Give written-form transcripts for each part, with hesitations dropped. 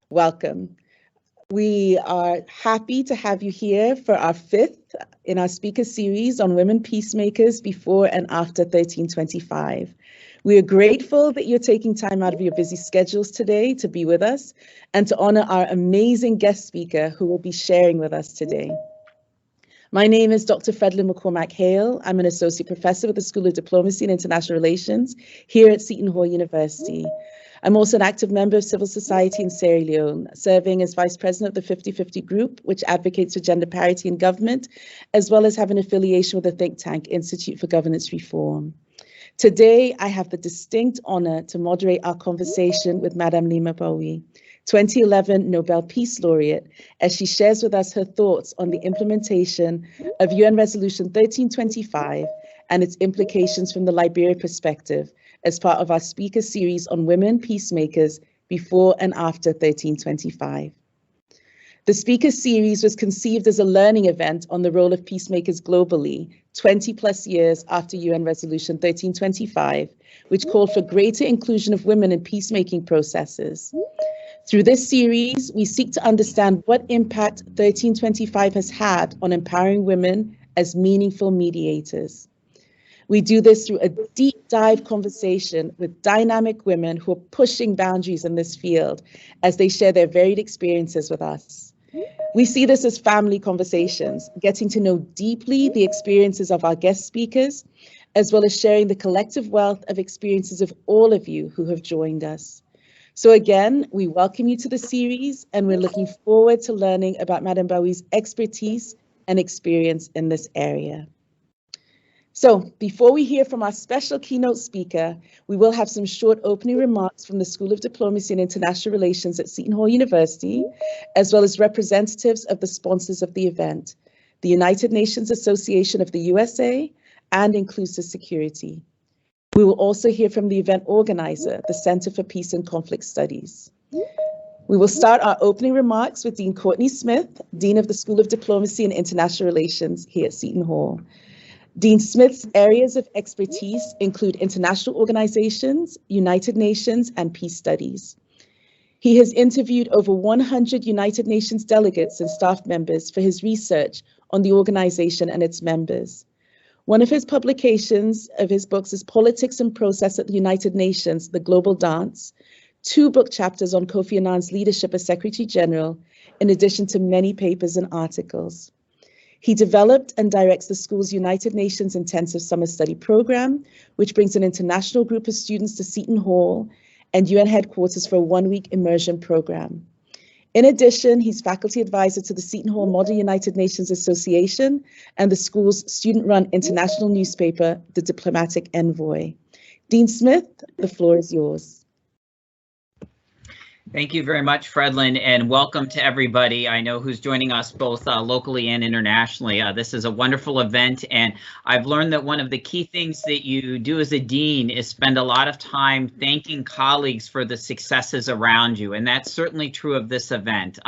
Welcome. We are happy to have you here for our fifth in our speaker series on women peacemakers before and after 1325. We are grateful that you're taking time out of your busy schedules today to be with us and to honor our amazing guest speaker who will be sharing with us today. My name is Dr. Fredlyn McCormack Hale. I'm an associate professor with the School of Diplomacy and International Relations here at Seton Hall University. I'm also an active member of civil society in Sierra Leone, serving as vice president of the 50-50 group, which advocates for gender parity in government, as well as have an affiliation with the think tank Institute for Governance Reform. Today, I have the distinct honor to moderate our conversation with Madame Leymah Gbowee, 2011 Nobel Peace Laureate, as she shares with us her thoughts on the implementation of UN Resolution 1325 and its implications from the Liberia perspective as part of our speaker series on women peacemakers before and after 1325. The speaker series was conceived as a learning event on the role of peacemakers globally, 20 plus years after UN Resolution 1325, which called for greater inclusion of women in peacemaking processes. Through this series, we seek to understand what impact 1325 has had on empowering women as meaningful mediators. We do this through a deep dive conversation with dynamic women who are pushing boundaries in this field as they share their varied experiences with us. We see this as family conversations, getting to know deeply the experiences of our guest speakers, as well as sharing the collective wealth of experiences of all of you who have joined us. So again, we welcome you to the series, and we're looking forward to learning about Madame Gbowee's expertise and experience in this area. So before we hear from our special keynote speaker, we will have some short opening remarks from the School of Diplomacy and International Relations at Seton Hall University, as well as representatives of the sponsors of the event, the United Nations Association of the USA and Inclusive Security. We will also hear from the event organizer, the Center for Peace and Conflict Studies. We will start our opening remarks with Dean Courtney Smith, Dean of the School of Diplomacy and International Relations here at Seton Hall. Dean Smith's areas of expertise include international organizations, United Nations, and peace studies. He has interviewed over 100 United Nations delegates and staff members for his research on the organization and its members. One of his publications of his books is Politics and Process at the United Nations, The Global Dance, 2 book chapters on Kofi Annan's leadership as Secretary General, in addition to many papers and articles. He developed and directs the school's United Nations Intensive Summer Study Program, which brings an international group of students to Seton Hall and UN headquarters for a 1-week immersion program. In addition, he's faculty advisor to the Seton Hall Model United Nations Association and the school's student-run international newspaper, The Diplomatic Envoy. Dean Smith, the floor is yours. Thank you very much, Fredlyn, and welcome to everybody I know who's joining us both locally and internationally. This is a wonderful event, and I've learned that one of the key things that you do as a dean is spend a lot of time thanking colleagues for the successes around you, and that's certainly true of this event.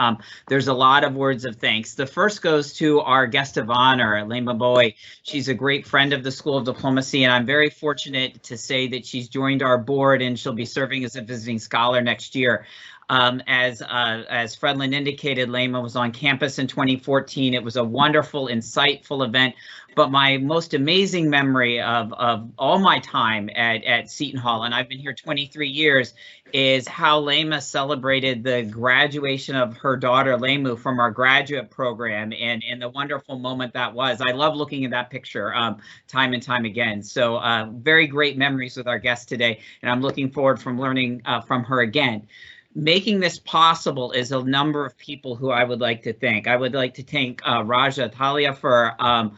There's a lot of words of thanks. The first goes to our guest of honor, Leymah Gbowee. She's a great friend of the School of Diplomacy, and I'm very fortunate to say that she's joined our board and she'll be serving as a visiting scholar next year. As Fredlyn indicated, Leymah was on campus in 2014. It was a wonderful, insightful event. But my most amazing memory of all my time at Seton Hall, and I've been here 23 years, is how Leymah celebrated the graduation of her daughter, Leymah, from our graduate program, and the wonderful moment that was. I love looking at that picture time and time again. So very great memories with our guest today, and I'm looking forward from learning from her again. Making this possible is a number of people who I would like to thank. I would like to thank Raja Thalia for our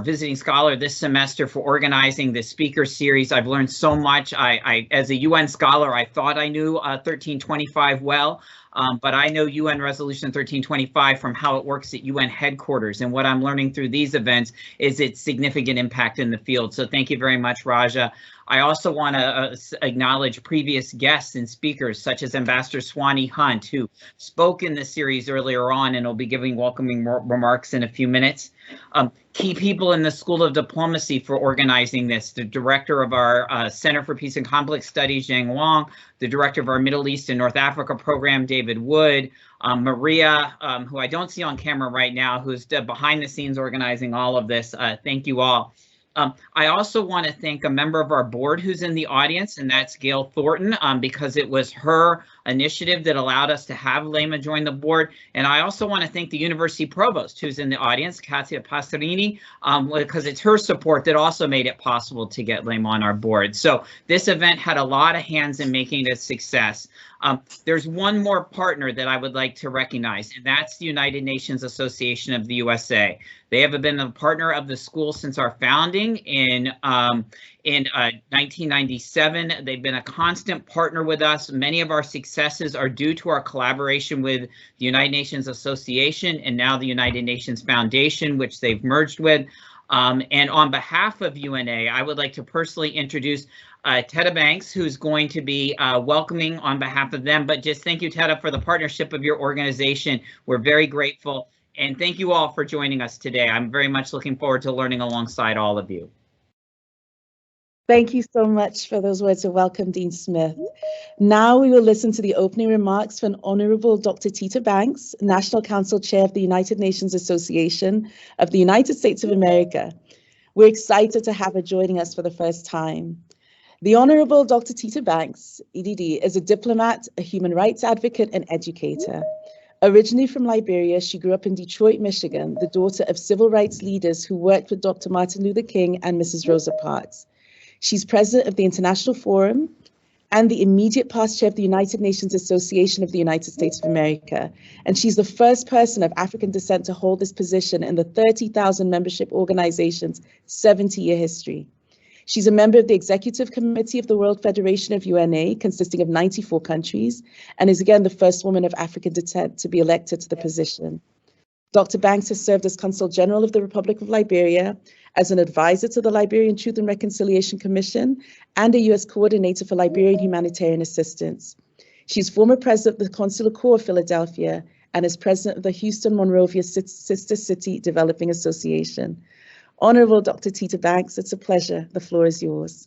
visiting scholar this semester, for organizing the speaker series. I've learned so much. I as a UN scholar, I thought I knew 1325 well. But I know UN Resolution 1325 from how it works at UN headquarters, and what I'm learning through these events is its significant impact in the field. So thank you very much, Raja. I also want to acknowledge previous guests and speakers, such as Ambassador Swanee Hunt, who spoke in the series earlier on and will be giving welcoming remarks in a few minutes. key people in the School of Diplomacy for organizing this, the director of our Center for Peace and Conflict Studies, Zhang Wang, the director of our Middle East and North Africa program, David Wood, Maria, who I don't see on camera right now, who's behind the scenes organizing all of this. Thank you all. I also want to thank a member of our board who's in the audience, and that's Gail Thornton, because it was her initiative that allowed us to have Leymah join the board. And I also want to thank the university provost who's in the audience, Katia Pastorini, because it's her support that also made it possible to get Leymah on our board. So this event had a lot of hands in making it a success. There's one more partner that I would like to recognize, and that's the United Nations Association of the USA. They have been a partner of the school since our founding in 1997. They've been a constant partner with us. Many of our successes are due to our collaboration with the United Nations Association and now the United Nations Foundation, which they've merged with. And on behalf of UNA, I would like to personally introduce Tedda Banks, who's going to be welcoming on behalf of them. But just thank you, Tedda, for the partnership of your organization. We're very grateful. And thank you all for joining us today. I'm very much looking forward to learning alongside all of you. Thank you so much for those words of welcome, Dean Smith. Now we will listen to the opening remarks from Honorable Dr. Tita Banks, National Council Chair of the United Nations Association of the United States of America. We're excited to have her joining us for the first time. The Honorable Dr. Tita Banks, EDD, is a diplomat, a human rights advocate, and educator. Originally from Liberia, she grew up in Detroit, Michigan, the daughter of civil rights leaders who worked with Dr. Martin Luther King and Mrs. Rosa Parks. She's president of the International Forum and the immediate past chair of the United Nations Association of the United States of America. And she's the first person of African descent to hold this position in the 30,000 membership organization's 70-year history. She's a member of the Executive Committee of the World Federation of UNA, consisting of 94 countries, and is again the first woman of African descent to be elected to the position. Dr. Banks has served as Consul General of the Republic of Liberia, as an advisor to the Liberian Truth and Reconciliation Commission, and a U.S. coordinator for Liberian humanitarian assistance. She's former president of the Consular Corps of Philadelphia and is president of the Houston Monrovia Sister City Developing Association. Honorable Dr. Tita Banks, it's a pleasure. The floor is yours.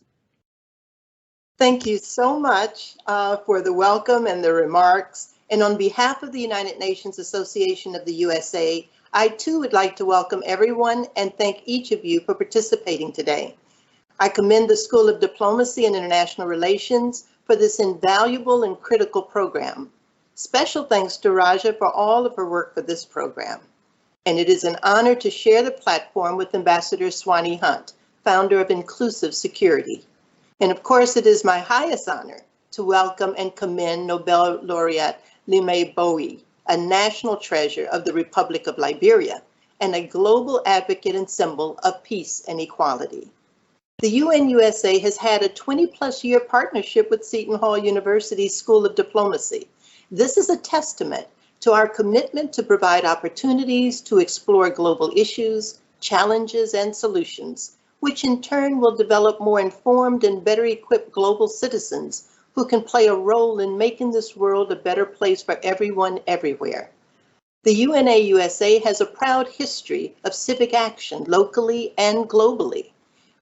Thank you so much for the welcome and the remarks. And on behalf of the United Nations Association of the USA, I too would like to welcome everyone and thank each of you for participating today. I commend the School of Diplomacy and International Relations for this invaluable and critical program. Special thanks to Raja for all of her work for this program. And it is an honor to share the platform with Ambassador Swanee Hunt, founder of Inclusive Security. And of course, it is my highest honor to welcome and commend Nobel Laureate Leymah Gbowee, a national treasure of the Republic of Liberia and a global advocate and symbol of peace and equality. The UN-USA has had a 20-plus year partnership with Seton Hall University's School of Diplomacy. This is a testament to our commitment to provide opportunities to explore global issues, challenges, and solutions, which in turn will develop more informed and better equipped global citizens who can play a role in making this world a better place for everyone everywhere. The UNA-USA has a proud history of civic action locally and globally.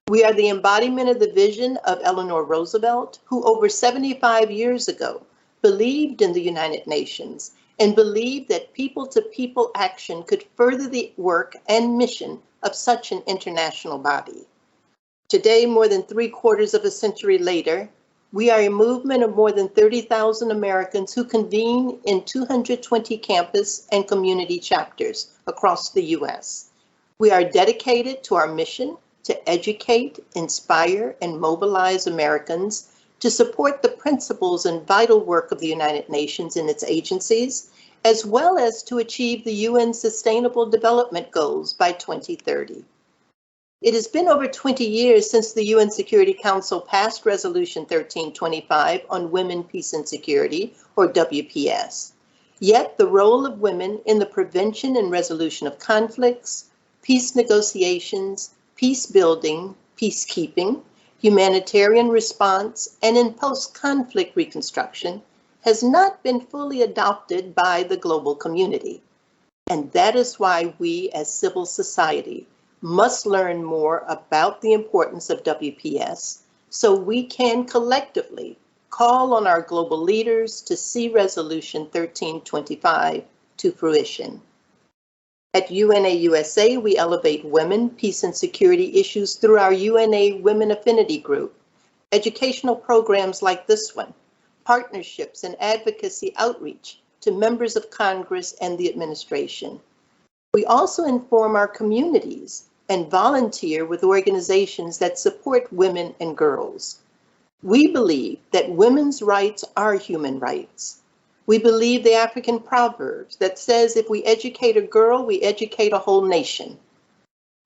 We are the embodiment of the vision of Eleanor Roosevelt, who over 75 years ago believed in the United Nations and believed that people-to-people action could further the work and mission of such an international body. Today, more than 3/4 of a century later, we are a movement of more than 30,000 Americans who convene in 220 campus and community chapters across the US. We are dedicated to our mission to educate, inspire, and mobilize Americans to support the principles and vital work of the United Nations and its agencies, as well as to achieve the UN Sustainable Development Goals by 2030. It has been over 20 years since the UN Security Council passed Resolution 1325 on Women, Peace, and Security, or WPS. Yet the role of women in the prevention and resolution of conflicts, peace negotiations, peace building, peacekeeping, humanitarian response, and in post-conflict reconstruction has not been fully adopted by the global community. And that is why we as civil society must learn more about the importance of WPS so we can collectively call on our global leaders to see Resolution 1325 to fruition. At UNA USA, we elevate women, peace, and security issues through our UNA Women Affinity Group, educational programs like this one, partnerships and advocacy outreach to members of Congress and the administration. We also inform our communities and volunteer with organizations that support women and girls. We believe that women's rights are human rights. We believe the African proverbs that says if we educate a girl, we educate a whole nation.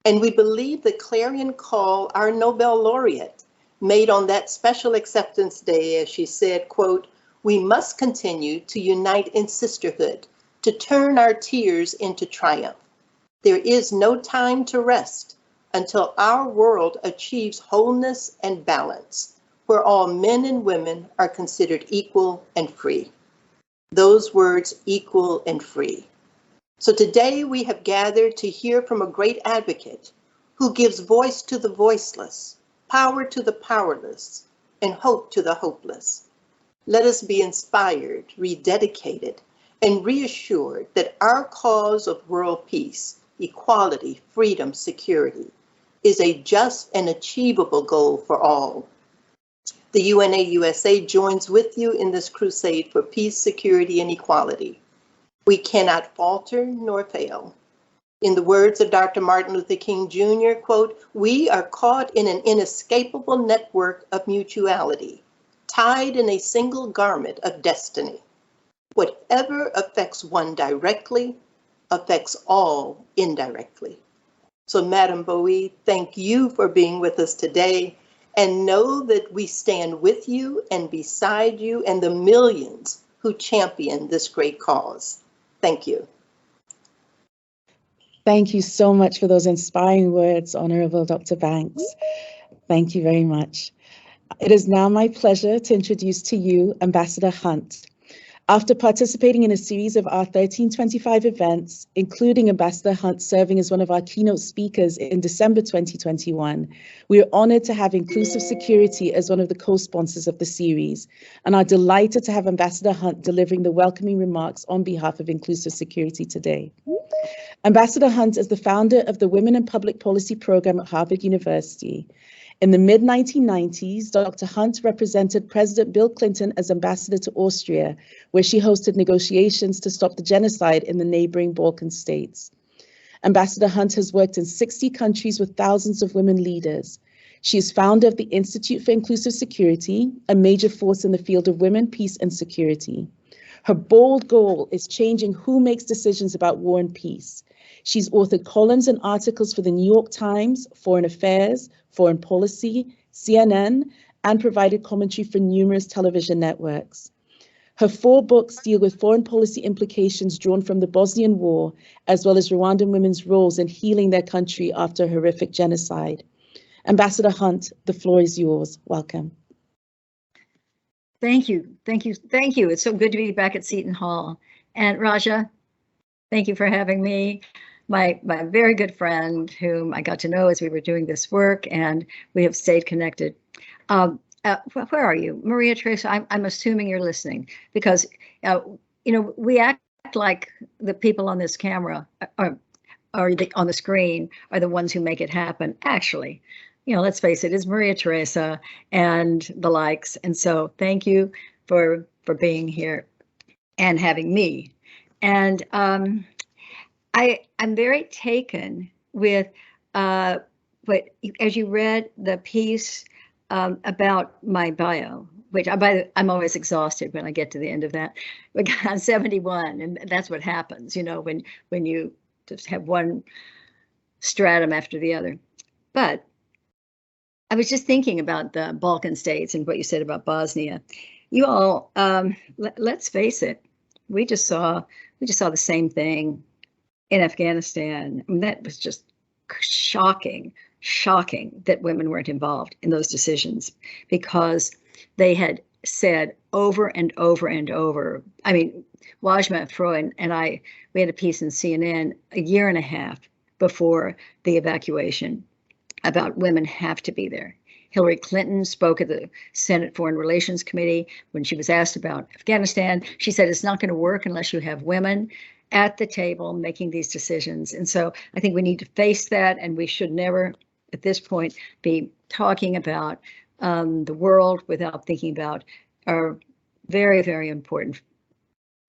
And we believe the clarion call our Nobel Laureate made on that special acceptance day, as she said, quote, "We must continue to unite in sisterhood, to turn our tears into triumph. There is no time to rest until our world achieves wholeness and balance, where all men and women are considered equal and free." Those words, equal and free. So today we have gathered to hear from a great advocate who gives voice to the voiceless, power to the powerless, and hope to the hopeless. Let us be inspired, rededicated, and reassured that our cause of world peace, equality, freedom, security is a just and achievable goal for all. The UNA USA joins with you in this crusade for peace, security, and equality. We cannot falter nor fail. In the words of Dr. Martin Luther King Jr., quote, "We are caught in an inescapable network of mutuality, tied in a single garment of destiny. Whatever affects one directly affects all indirectly." So, Madam Gbowee, thank you for being with us today. And know that we stand with you and beside you and the millions who champion this great cause. Thank you. Thank you so much for those inspiring words, Honorable Dr. Banks. Thank you very much. It is now my pleasure to introduce to you Ambassador Hunt. After participating in a series of our 1325 events, including Ambassador Hunt serving as one of our keynote speakers in December 2021, we are honored to have Inclusive Security as one of the co-sponsors of the series, and are delighted to have Ambassador Hunt delivering the welcoming remarks on behalf of Inclusive Security today. Ambassador Hunt is the founder of the Women in Public Policy program at Harvard University. In the mid-1990s, Dr. Hunt represented President Bill Clinton as ambassador to Austria, where she hosted negotiations to stop the genocide in the neighboring Balkan states. Ambassador Hunt has worked in 60 countries with thousands of women leaders. She is founder of the Institute for Inclusive Security, a major force in the field of women, peace, and security. Her bold goal is changing who makes decisions about war and peace. She's authored columns and articles for the New York Times, Foreign Affairs, Foreign Policy, CNN, and provided commentary for numerous television networks. Her 4 books deal with foreign policy implications drawn from the Bosnian War, as well as Rwandan women's roles in healing their country after a horrific genocide. Ambassador Hunt, the floor is yours. Welcome. Thank you, thank you, thank you. It's so good to be back at Seton Hall. And Raja, thank you for having me. My very good friend, whom I got to know as we were doing this work, and we have stayed connected. Where are you? Maria Teresa, I'm assuming you're listening, because we act like the people on this camera or on the screen are the ones who make it happen. Actually, let's face it, it's Maria Teresa and the likes. And so thank you for being here and having me. And I'm very taken with what, as you read the piece about my bio, which I'm always exhausted when I get to the end of that. I'm 71, and that's what happens, when you just have one stratum after the other. But I was just thinking about the Balkan states and what you said about Bosnia. You all, let's face it, we just saw the same thing in Afghanistan. I mean, that was just shocking that women weren't involved in those decisions, because they had said over and over and over. I mean, Wajma Freud and I, we had a piece in CNN a year and a half before the evacuation about women have to be there. Hillary Clinton spoke at the Senate Foreign Relations Committee when she was asked about Afghanistan. She said it's not going to work unless you have women at the table making these decisions. And so I think we need to face that, and we should never, at this point, be talking about the world without thinking about our very, very important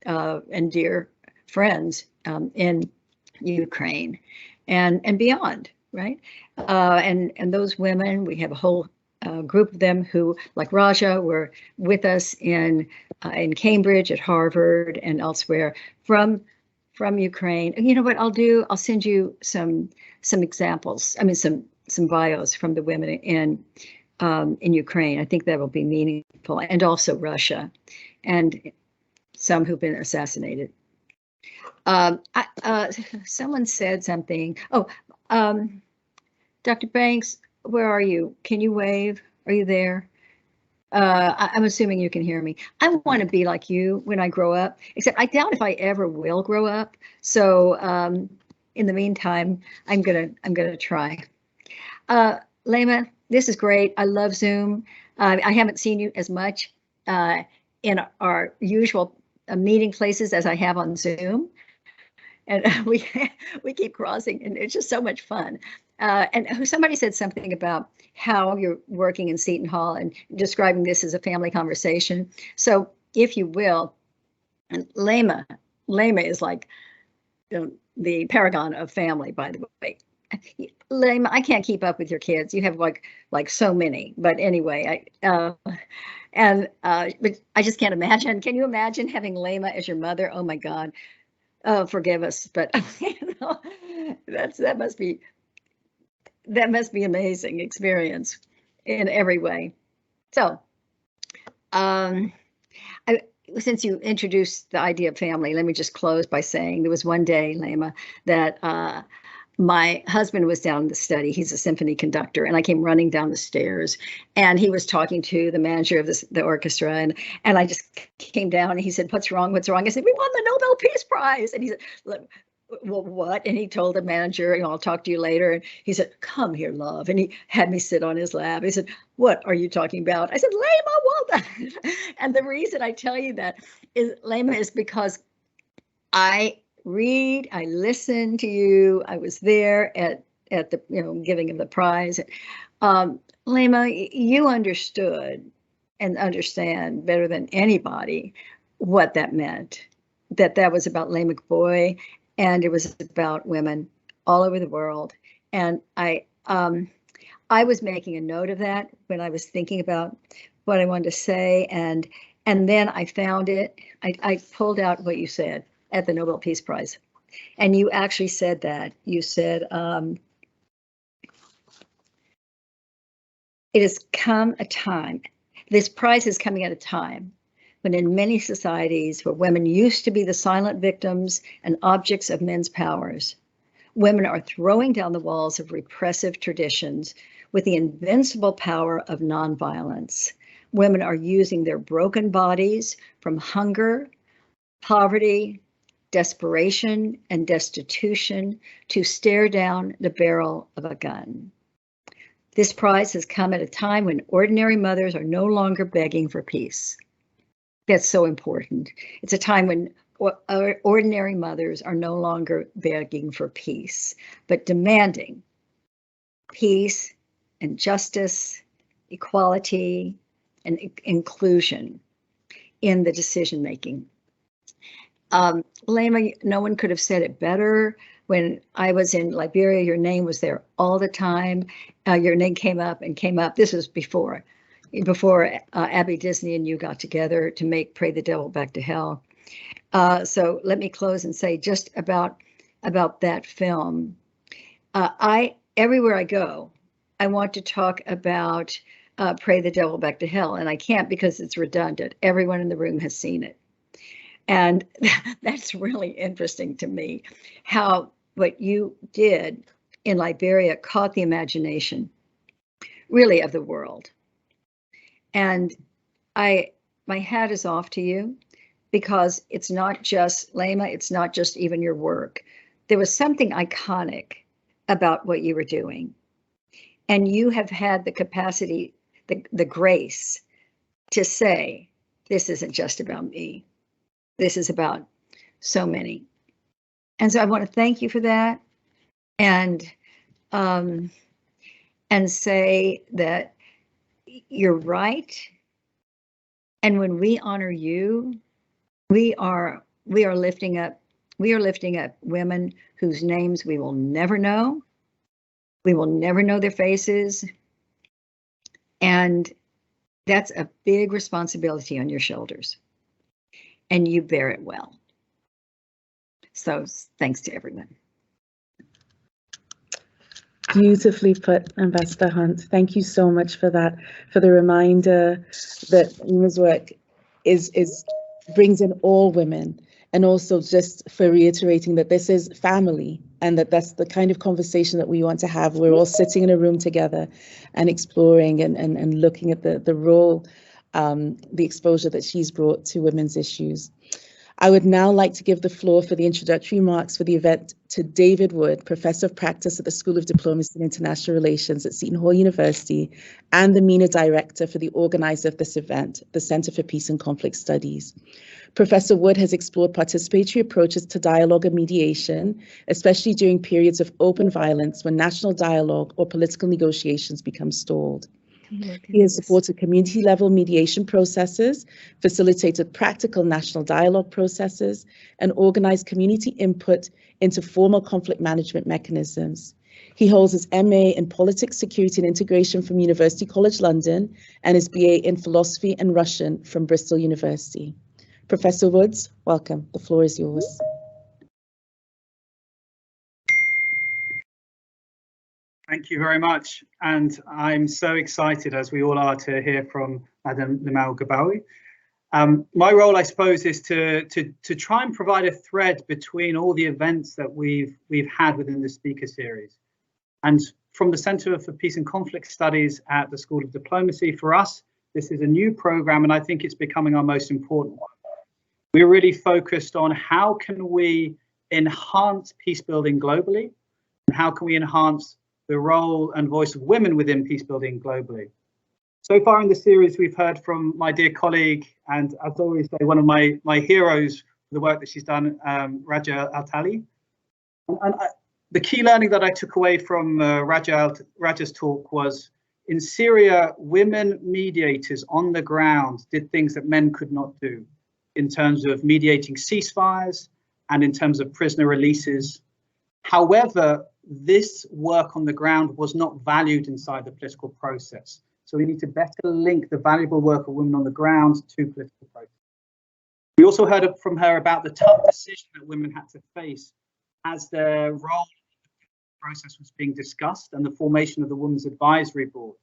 and dear friends in Ukraine and beyond, right? And those women, we have a whole group of them who, like Raja, were with us in Cambridge, at Harvard, and elsewhere from Ukraine. And you know what I'll do? I'll send you some examples. I mean, some bios from the women in Ukraine. I think that will be meaningful, and also Russia, and some who've been assassinated. Someone said something. Oh, Dr. Banks, where are you? Can you wave? Are you there? I'm assuming you can hear me. I want to be like you when I grow up, except I doubt if I ever will grow up. So in the meantime, I'm gonna try. Leymah, this is great. I love Zoom. I haven't seen you as much in our usual meeting places as I have on Zoom, and we keep crossing, and it's just so much fun. And somebody said something about how you're working in Seton Hall and describing this as a family conversation. So if you will, and Leymah is like the paragon of family, by the way. Leymah, I can't keep up with your kids. You have like so many, but anyway, but I just can't imagine. Can you imagine having Leymah as your mother? Oh my God. Forgive us, but you know, that must be amazing experience in every way. So, since you introduced the idea of family, let me just close by saying there was one day, Leymah, that my husband was down in the study. He's a symphony conductor, and I came running down the stairs, and he was talking to the manager of the orchestra, and I just came down, and he said, "What's wrong? What's wrong?" I said, "We won the Nobel Peace Prize," and he said, "Well, what?" And he told the manager, "I'll talk to you later." And he said, "Come here, love," and he had me sit on his lap. He said, "What are you talking about?" I said, "Leymah, well done." And the reason I tell you that is, Leymah, is because I read, I listen to you. I was there at the giving of the prize. Leymah, you understood and understand better than anybody what that meant. That was about Leymah Gbowee, and it was about women all over the world. And I was making a note of that when I was thinking about what I wanted to say, and then I found it. I pulled out what you said at the Nobel Peace Prize. And you actually said that. You said, it has come a time, this prize is coming at a time when in many societies where women used to be the silent victims and objects of men's powers, women are throwing down the walls of repressive traditions with the invincible power of nonviolence. Women are using their broken bodies from hunger, poverty, desperation, and destitution to stare down the barrel of a gun. This prize has come at a time when ordinary mothers are no longer begging for peace. That's so important. It's a time when ordinary mothers are no longer begging for peace, but demanding peace and justice, equality, and inclusion in the decision-making. Leymah, no one could have said it better. When I was in Liberia, your name was there all the time. Your name came up and came up. This was before Abby Disney and you got together to make Pray the Devil Back to Hell. So let me close and say just about that film. Everywhere I go, I want to talk about Pray the Devil Back to Hell, and I can't because it's redundant. Everyone in the room has seen it. And that's really interesting to me, how what you did in Liberia caught the imagination, really, of the world. And my hat is off to you, because it's not just Leymah, it's not just even your work. There was something iconic about what you were doing. And you have had the capacity, the grace to say, this isn't just about me. This is about so many. And so I want to thank you for that, and say that you're right. And when we honor you, we are lifting up women whose names we will never know. We will never know their faces. And that's a big responsibility on your shoulders. And you bear it well. So thanks to everyone. Beautifully put, Ambassador Hunt. Thank you so much for that, for the reminder that Leymah's work brings in all women, and also just for reiterating that this is family, and that's the kind of conversation that we want to have. We're all sitting in a room together and exploring and looking at the role, the exposure that she's brought to women's issues. I would now like to give the floor for the introductory remarks for the event to David Wood, Professor of Practice at the School of Diplomacy and International Relations at Seton Hall University, and the MENA Director for the organizer of this event, the Center for Peace and Conflict Studies. Professor Wood has explored participatory approaches to dialogue and mediation, especially during periods of open violence when national dialogue or political negotiations become stalled. He has supported community-level mediation processes, facilitated practical national dialogue processes, and organized community input into formal conflict management mechanisms. He holds his MA in Politics, Security and Integration from University College London and his BA in Philosophy and Russian from Bristol University. Professor Woods, welcome. The floor is yours. Thank you very much, and I'm so excited, as we all are, to hear from Madam Leymah Gbowee. My role, I suppose, is to try and provide a thread between all the events that we've had within the speaker series. And from the Center for Peace and Conflict Studies at the School of Diplomacy, for us, this is a new program, and I think it's becoming our most important one. We're really focused on how can we enhance peace building globally, and how can we enhance the role and voice of women within peace building globally. So far in the series, we've heard from my dear colleague, and as I always say, one of my heroes for the work that she's done, Raja Al-Tali. And the key learning that I took away from Raja's talk was, in Syria, women mediators on the ground did things that men could not do, in terms of mediating ceasefires and in terms of prisoner releases. However, this work on the ground was not valued inside the political process. So we need to better link the valuable work of women on the ground to political process. We also heard from her about the tough decision that women had to face as their role in the process was being discussed, and the formation of the Women's Advisory Board,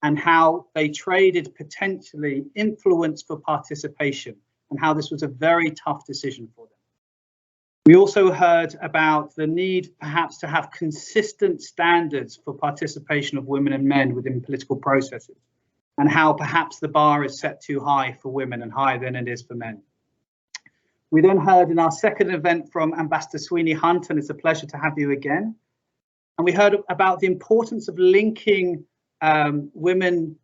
and how they traded potentially influence for participation, and how this was a very tough decision for them. We also heard about the need perhaps to have consistent standards for participation of women and men within political processes, and how perhaps the bar is set too high for women and higher than it is for men. We then heard in our second event from Ambassador Sweeney Hunt, and it's a pleasure to have you again. And we heard about the importance of linking women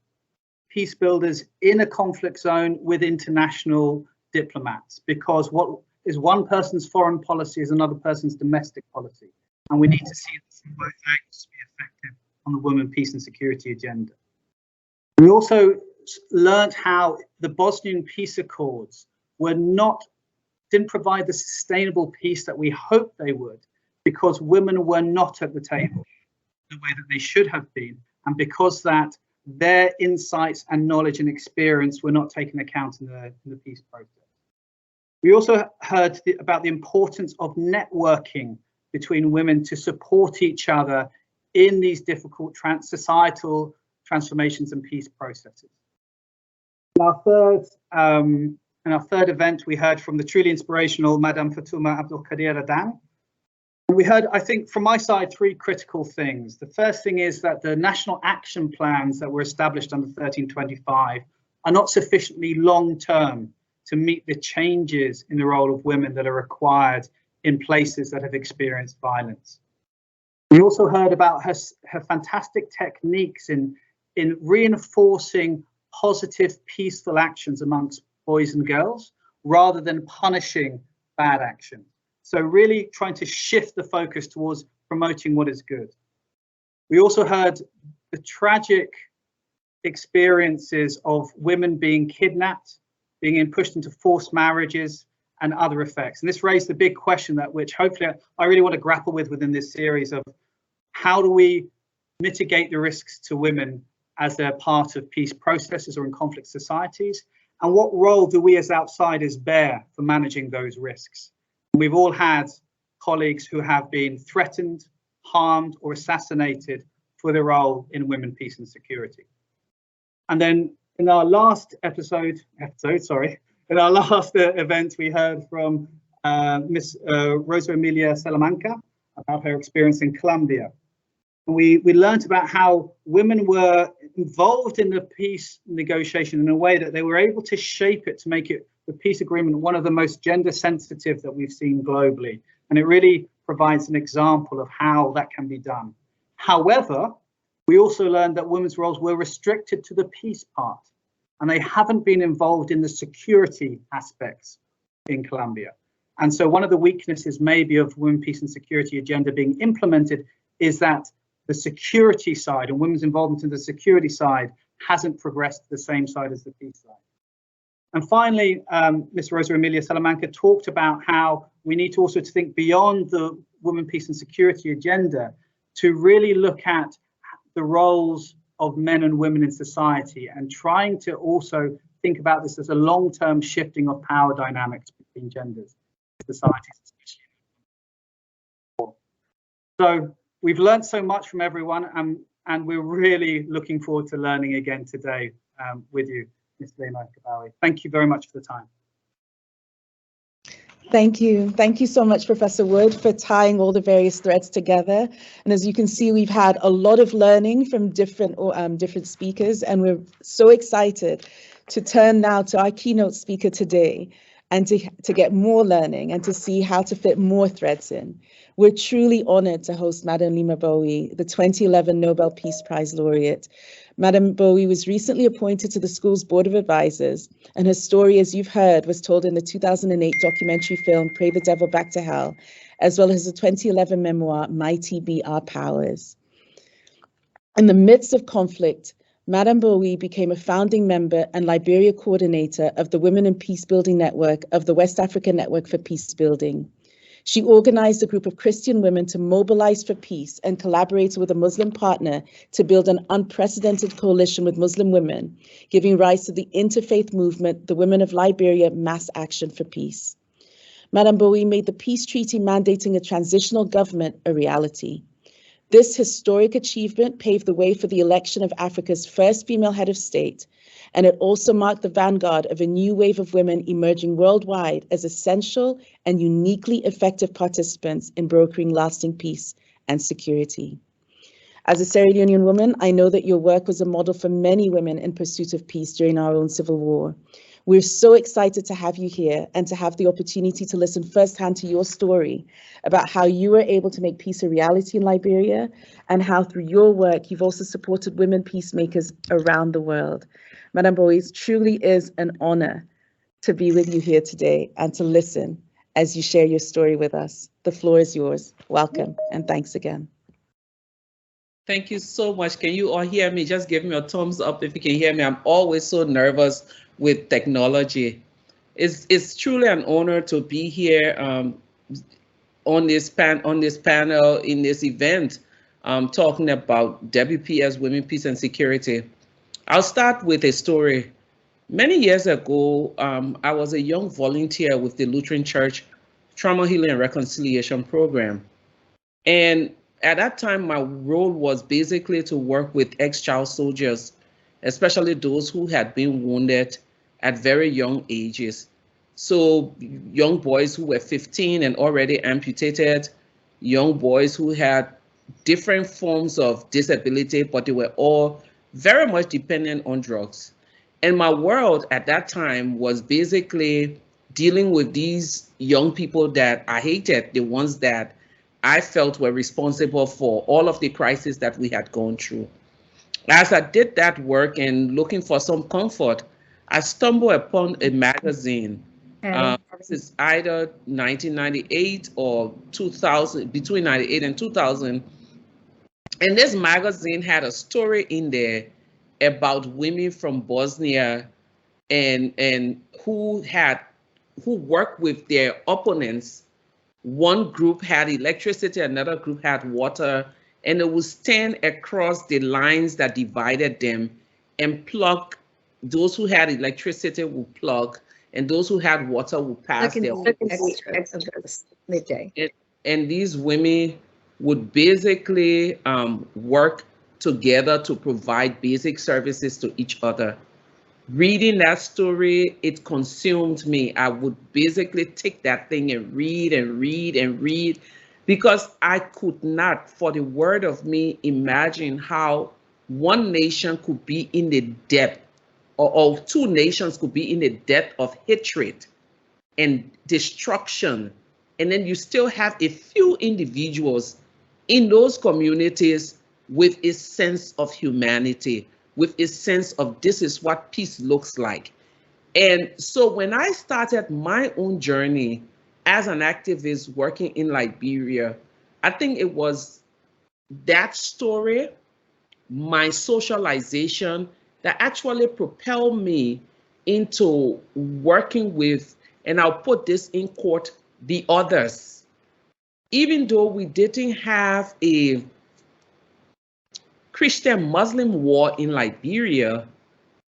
peace builders in a conflict zone with international diplomats, because what is one person's foreign policy is another person's domestic policy. And we need to see this in both angles to be effective on the women, peace and security agenda. We also learned how the Bosnian peace accords didn't provide the sustainable peace that we hoped they would, because women were not at the table the way that they should have been, and because that their insights and knowledge and experience were not taken account in the peace process. We also heard about the importance of networking between women to support each other in these difficult societal transformations and peace processes. In our third event, we heard from the truly inspirational Madame Fatuma Abdul Qadir Adan. We heard, I think, from my side, three critical things. The first thing is that the national action plans that were established under 1325 are not sufficiently long-term to meet the changes in the role of women that are required in places that have experienced violence. We also heard about her fantastic techniques in reinforcing positive, peaceful actions amongst boys and girls, rather than punishing bad action. So really trying to shift the focus towards promoting what is good. We also heard the tragic experiences of women being kidnapped, being pushed into forced marriages, and other effects. And this raised the big question that which hopefully I really want to grapple with within this series of how do we mitigate the risks to women as they're part of peace processes or in conflict societies? And what role do we as outsiders bear for managing those risks? We've all had colleagues who have been threatened, harmed, or assassinated for their role in women, peace and security. And then in our last event, we heard from Miss Rosa Emilia Salamanca about her experience in Colombia. We learned about how women were involved in the peace negotiation in a way that they were able to shape it to make it the peace agreement one of the most gender sensitive that we've seen globally. And it really provides an example of how that can be done. However, we also learned that women's roles were restricted to the peace part, and they haven't been involved in the security aspects in Colombia. And so one of the weaknesses maybe of women, peace and security agenda being implemented is that the security side and women's involvement in the security side hasn't progressed to the same side as the peace side. And finally, Ms. Rosa Emilia Salamanca talked about how we need to also think beyond the women, peace and security agenda to really look at the roles of men and women in society, and trying to also think about this as a long-term shifting of power dynamics between genders in societies, especially. So we've learned so much from everyone, and we're really looking forward to learning again today with you, Ms. Leymah Gbowee. Thank you very much for the time. Thank you. Thank you so much, Professor Wood, for tying all the various threads together. And as you can see, we've had a lot of learning from different speakers, and we're so excited to turn now to our keynote speaker today and to get more learning and to see how to fit more threads in. We're truly honored to host Madam Leymah Gbowee, the 2011 Nobel Peace Prize Laureate. Madam Gbowee was recently appointed to the school's Board of Advisors, and her story, as you've heard, was told in the 2008 documentary film, Pray the Devil Back to Hell, as well as the 2011 memoir, Mighty Be Our Powers. In the midst of conflict, Madam Gbowee became a founding member and Liberia Coordinator of the Women in Peacebuilding Network of the West African Network for Peacebuilding. She organized a group of Christian women to mobilize for peace and collaborated with a Muslim partner to build an unprecedented coalition with Muslim women, giving rise to the interfaith movement, the Women of Liberia Mass Action for Peace. Madam Gbowee made the peace treaty mandating a transitional government a reality. This historic achievement paved the way for the election of Africa's first female head of state, and it also marked the vanguard of a new wave of women emerging worldwide as essential and uniquely effective participants in brokering lasting peace and security. As a Sierra Leonean woman, I know that your work was a model for many women in pursuit of peace during our own civil war. We're so excited to have you here and to have the opportunity to listen firsthand to your story about how you were able to make peace a reality in Liberia, and how through your work you've also supported women peacemakers around the world. Madam Gbowee, it truly is an honor to be with you here today and to listen as you share your story with us. The floor is yours. Welcome and thanks again. Thank you so much. Can you all hear me? Just give me a thumbs up if you can hear me. I'm always so nervous with technology. It's truly an honor to be here on this panel in this event, talking about WPS, Women, Peace and Security. I'll start with a story. Many years ago, I was a young volunteer with the Lutheran Church Trauma Healing and Reconciliation Program. And at that time, my role was basically to work with ex-child soldiers, especially those who had been wounded at very young ages. So young boys who were 15 and already amputated, young boys who had different forms of disability, but they were all very much dependent on drugs. And my world at that time was basically dealing with these young people that I hated, the ones that I felt were responsible for all of the crises that we had gone through. As I did that work and looking for some comfort, I stumbled upon a magazine. This is either 1998 or 2000, between 98 and 2000. And this magazine had a story in there about women from Bosnia and who worked with their opponents. One group had electricity, another group had water, and it would stand across the lines that divided them and plug. Those who had electricity would plug, and those who had water would pass their midday. And these women would basically work together to provide basic services to each other. Reading that story, it consumed me. I would basically take that thing and read and read and read, because I could not, for the word of me, imagine how one nation could be in the depth, or two nations could be in the depth of hatred and destruction. And then you still have a few individuals in those communities with a sense of humanity, with a sense of this is what peace looks like. And so when I started my own journey as an activist working in Liberia, I think it was that story, my socialization, that actually propelled me into working with, and I'll put this in quote, the others. Even though we didn't have a Christian-Muslim war in Liberia,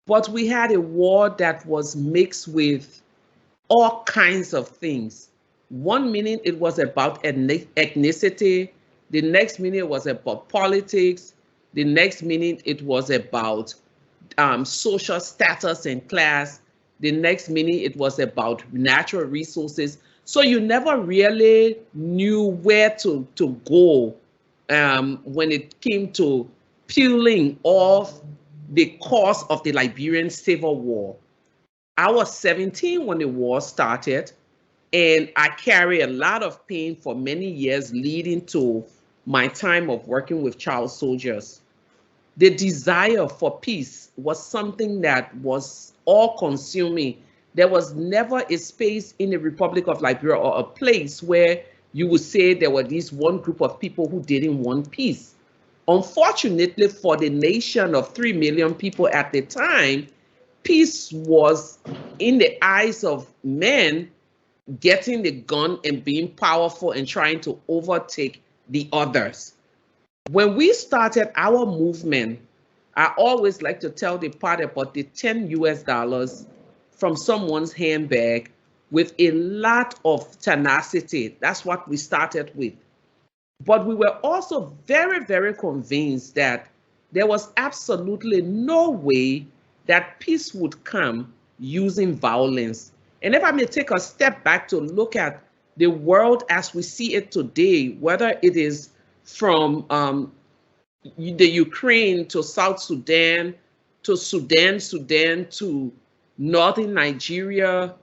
but we had a war that was mixed with all kinds of things. 1 minute it was about ethnicity, the next minute it was about politics, the next minute it was about social status and class, the next minute it was about natural resources. So you never really knew where to go when it came to peeling off the cause of the Liberian Civil War. I was 17 when the war started, and I carried a lot of pain for many years leading to my time of working with child soldiers. The desire for peace was something that was all-consuming. There was never a space in the Republic of Liberia or a place where you would say there were this one group of people who didn't want peace. Unfortunately, for the nation of 3 million people at the time, peace was, in the eyes of men, getting the gun and being powerful and trying to overtake the others. When we started our movement, I always like to tell the part about the $10 from someone's handbag with a lot of tenacity. That's what we started with. But we were also very, very convinced that there was absolutely no way that peace would come using violence. And if I may take a step back to look at the world as we see it today, whether it is from the Ukraine to South Sudan, to Sudan to northern Nigeria,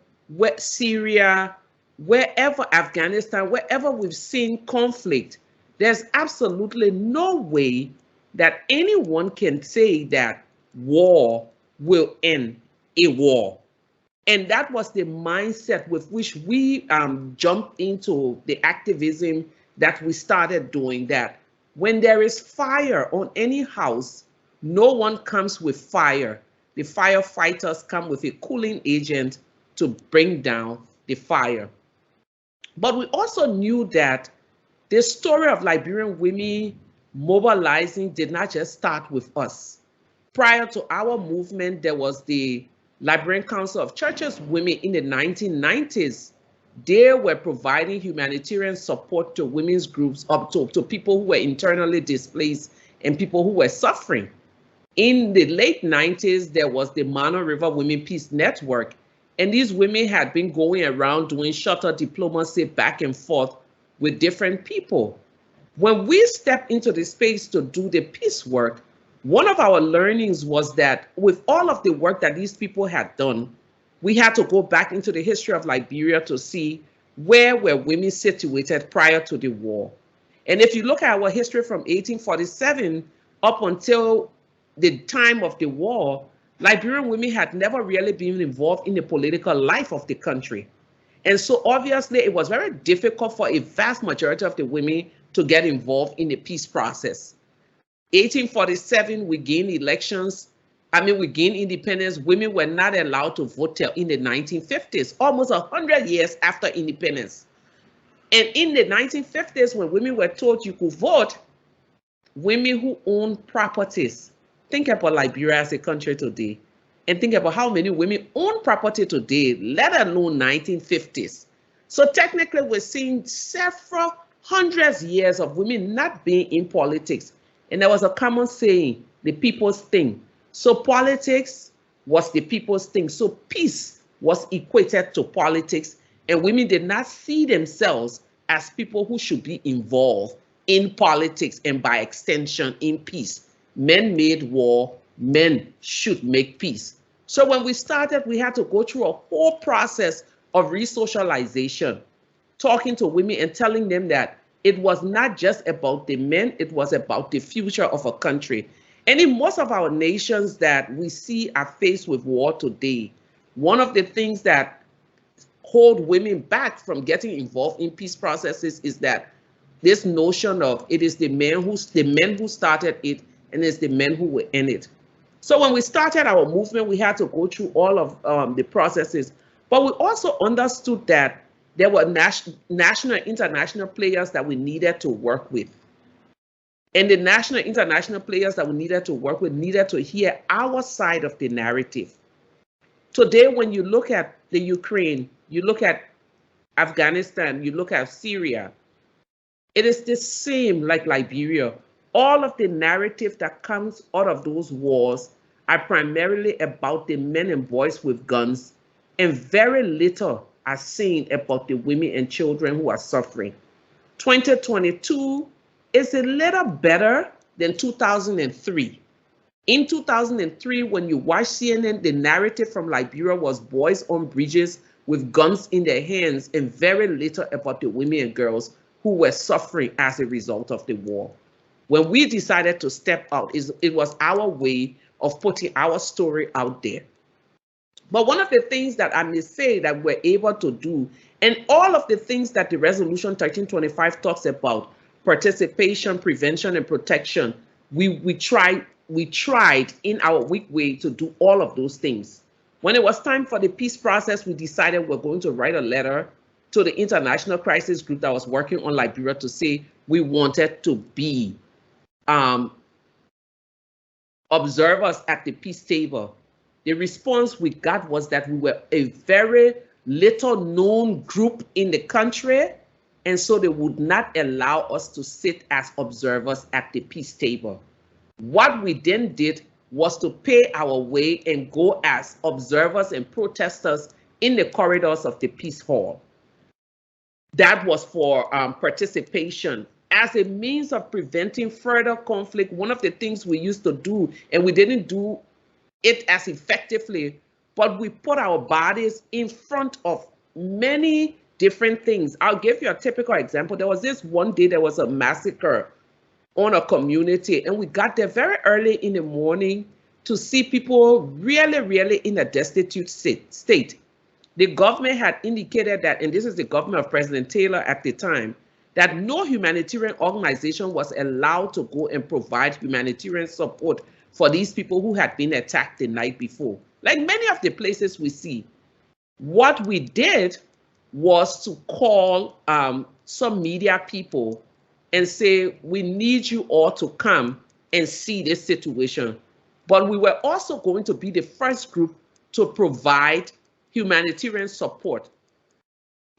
Syria, wherever, Afghanistan, wherever we've seen conflict, there's absolutely no way that anyone can say that war will end a war. And that was the mindset with which we jumped into the activism that we started doing, that when there is fire on any house, no one comes with fire. The firefighters come with a cooling agent to bring down the fire. But we also knew that the story of Liberian women mobilizing did not just start with us. Prior to our movement, there was the Liberian Council of Churches Women in the 1990s. They were providing humanitarian support to women's groups, up to people who were internally displaced and people who were suffering. In the late 90s, there was the Mano River Women Peace Network, and these women had been going around doing shuttle diplomacy back and forth with different people. When we stepped into the space to do the peace work, one of our learnings was that with all of the work that these people had done, we had to go back into the history of Liberia to see where were women situated prior to the war. And if you look at our history from 1847 up until the time of the war, Liberian women had never really been involved in the political life of the country. And so obviously it was very difficult for a vast majority of the women to get involved in the peace process. 1847, we gained elections. We gained independence. Women were not allowed to vote till in the 1950s, almost 100 years after independence. And in the 1950s, when women were told you could vote, women who own properties, think about Liberia as a country today, and think about how many women own property today, let alone 1950s. So technically, we're seeing several hundreds of years of women not being in politics. And there was a common saying, the people's thing. So politics was the people's thing. So peace was equated to politics, and women did not see themselves as people who should be involved in politics and by extension in peace. Men made war, men should make peace. So when we started, we had to go through a whole process of re-socialization, talking to women and telling them that it was not just about the men, it was about the future of a country. And in most of our nations that we see are faced with war today, one of the things that hold women back from getting involved in peace processes is that this notion of it is the men who started it and it's the men who will end it. So when we started our movement, we had to go through all of the processes, but we also understood that there were national and international players that we needed to work with. And the national and international players that we needed to work with needed to hear our side of the narrative. Today, when you look at the Ukraine, you look at Afghanistan, you look at Syria, it is the same like Liberia. All of the narrative that comes out of those wars are primarily about the men and boys with guns, and very little are seen about the women and children who are suffering. 2022 is a little better than 2003. In 2003, when you watch CNN, the narrative from Liberia was boys on bridges with guns in their hands and very little about the women and girls who were suffering as a result of the war. When we decided to step out, it was our way of putting our story out there. But one of the things that I may say that we're able to do, and all of the things that the Resolution 1325 talks about, participation, prevention, and protection, we tried in our weak way to do all of those things. When it was time for the peace process, we decided we're going to write a letter to the international crisis group that was working on Liberia to say we wanted to be observers at the peace table. The response we got was that we were a very little known group in the country, and so they would not allow us to sit as observers at the peace table. What we then did was to pay our way and go as observers and protesters in the corridors of the peace hall. That was for participation. As a means of preventing further conflict, one of the things we used to do, and we didn't do it as effectively, but we put our bodies in front of many different things. I'll give you a typical example. There was this one day, there was a massacre on a community, and we got there very early in the morning to see people really in a destitute state. The government had indicated that, and this is the government of President Taylor at the time, that no humanitarian organization was allowed to go and provide humanitarian support for these people who had been attacked the night before. Like many of the places we see, what we did was to call some media people and say, we need you all to come and see this situation. But we were also going to be the first group to provide humanitarian support.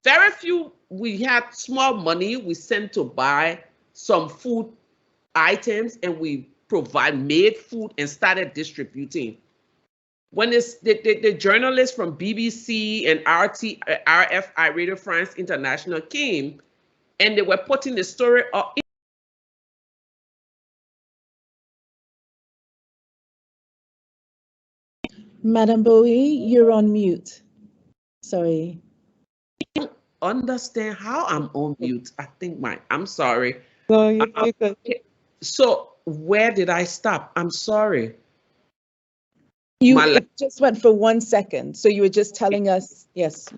Very few, we had small money we sent to buy some food items, and we made food and started distributing. When the journalists from BBC and RFI, Radio France International came, and they were putting the story up. Madam Gbowee, you're on mute. Sorry. Understand how I'm on mute. I think I'm sorry. No, you're good. So where did I stop? I'm sorry. It just went for 1 second. So you were just telling us, yes.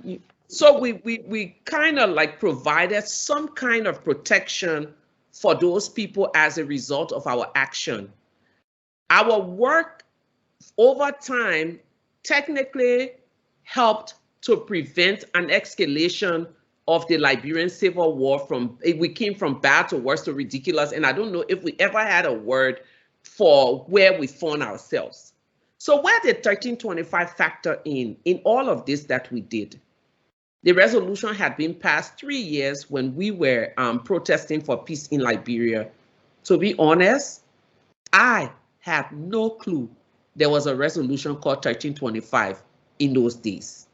So we kind of like provided some kind of protection for those people as a result of our action. Our work over time technically helped to prevent an escalation of the Liberian Civil War. We came from bad to worse to ridiculous, and I don't know if we ever had a word for where we found ourselves. So where did 1325 factor in all of this that we did? The resolution had been passed 3 years when we were protesting for peace in Liberia. To be honest, I had no clue there was a resolution called 1325 in those days.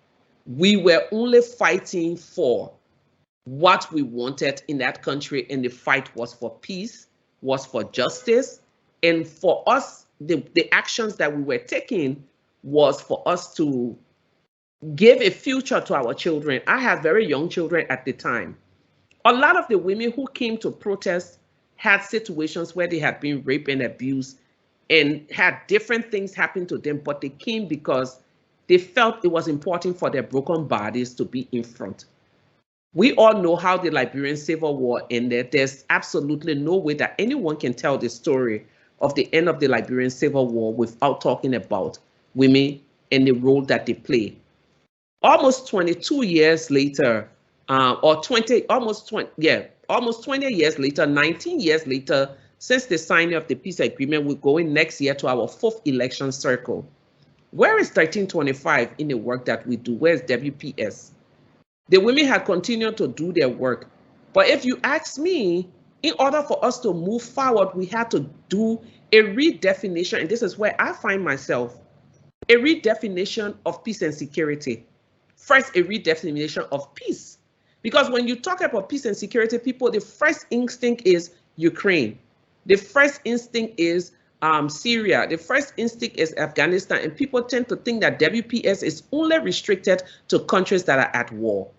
We were only fighting for what we wanted in that country, and the fight was for peace, was for justice, and for us, the actions that we were taking was for us to give a future to our children. I had very young children at the time. A lot of the women who came to protest had situations where they had been raped and abused and had different things happen to them, but they came because they felt it was important for their broken bodies to be in front. We all know how the Liberian Civil War ended. There's absolutely no way that anyone can tell the story of the end of the Liberian Civil War without talking about women and the role that they play. Almost 22 years later, almost 20 years later, 19 years later, since the signing of the peace agreement, we're going next year to our 4th election cycle. Where is 1325 in the work that we do? Where's WPS? The women had continued to do their work. But if you ask me, in order for us to move forward, we had to do a redefinition, and this is where I find myself, a redefinition of peace and security. First, a redefinition of peace. Because when you talk about peace and security, people, the first instinct is Ukraine. The first instinct is Syria. The first instinct is Afghanistan. And people tend to think that WPS is only restricted to countries that are at war.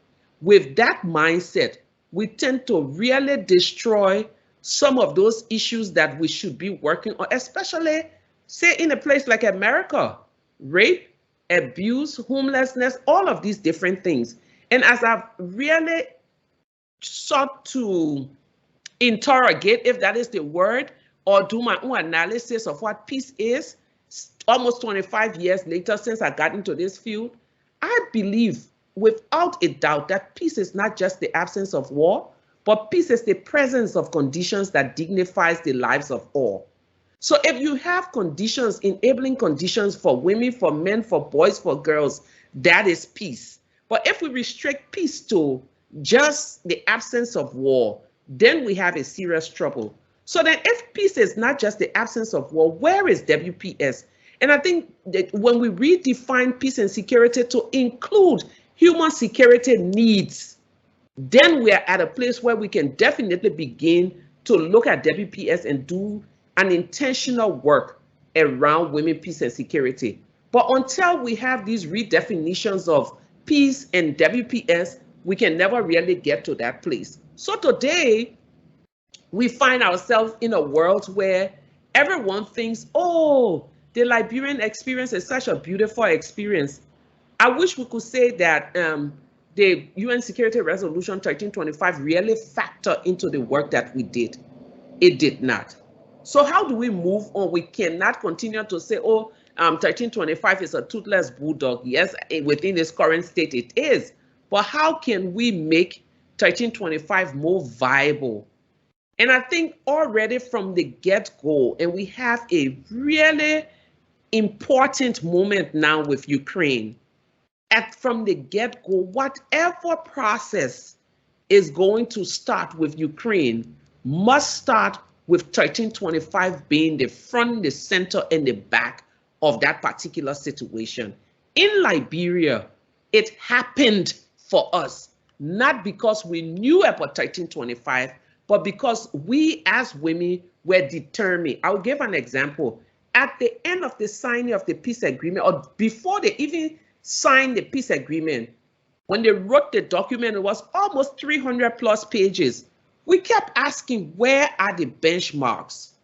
With that mindset, we tend to really destroy some of those issues that we should be working on, especially, say, in a place like America. Rape, abuse, homelessness, all of these different things. And as I've really sought to interrogate, if that is the word, or do my own analysis of what peace is, almost 25 years later since I got into this field, I believe without a doubt that peace is not just the absence of war, but peace is the presence of conditions that dignifies the lives of all. So if you have conditions, enabling conditions for women, for men, for boys, for girls, that is peace. But if we restrict peace to just the absence of war, then we have a serious trouble. So then if peace is not just the absence of war, where is WPS? And I think that when we redefine peace and security to include human security needs, then we are at a place where we can definitely begin to look at WPS and do an intentional work around women, peace and security. But until we have these redefinitions of peace and WPS, we can never really get to that place. So today, we find ourselves in a world where everyone thinks, oh, the Liberian experience is such a beautiful experience. I wish we could say that the UN Security Resolution 1325 really factored into the work that we did. It did not. So how do we move on? We cannot continue to say, oh, 1325 is a toothless bulldog. Yes, within its current state it is. But how can we make 1325 more viable? And I think already from the get-go, and we have a really important moment now with Ukraine. From the get-go, whatever process is going to start with Ukraine must start with 1325 being the front, the center, and the back of that particular situation. In Liberia, it happened for us, not because we knew about 1325, but because we as women were determined. I'll give an example. At the end of the signing of the peace agreement, or before they even signed the peace agreement, when they wrote the document, it was almost 300 plus pages. we kept asking, where are the benchmarks?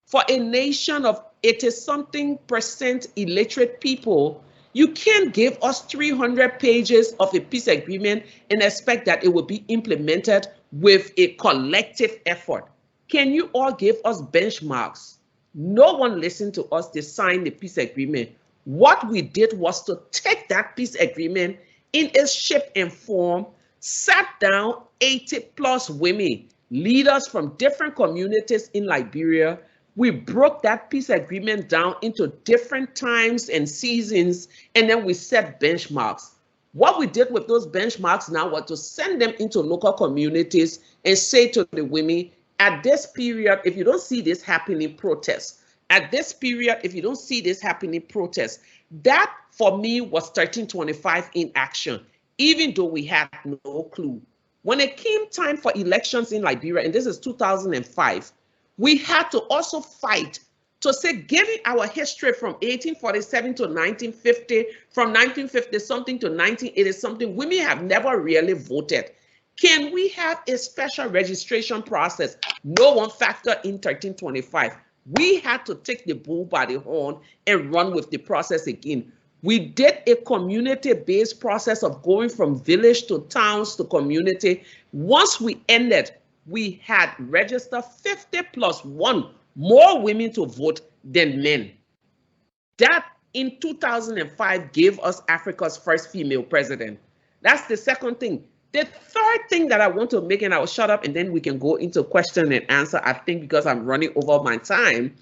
For a nation of 80-something% illiterate people, you can't give us 300 pages of a peace agreement and expect that it will be implemented with a collective effort. Can you all give us benchmarks? No one listened to us. They signed the peace agreement. What we did was to take that peace agreement in its shape and form, sat down 80+ women, leaders from different communities in Liberia. We broke that peace agreement down into different times and seasons, and then we set benchmarks. What we did with those benchmarks now was to send them into local communities and say to the women, at this period, if you don't see this happening, protest. At this period, if you don't see this happening, protest. That, for me, was 1325 in action, even though we had no clue. When it came time for elections in Liberia, and this is 2005, we had to also fight to say, given our history from 1847 to 1950, from 1950 something to 1980 something, women have never really voted. Can we have a special registration process? No one factored in 1325. We had to take the bull by the horn and run with the process again. We did a community-based process of going from village to towns to community. Once we ended, we had registered 50+1 more women to vote than men. That in 2005 gave us Africa's first female president. That's the second thing. The third thing that I want to make, and I will shut up and then we can go into question and answer, I think, because I'm running over my time.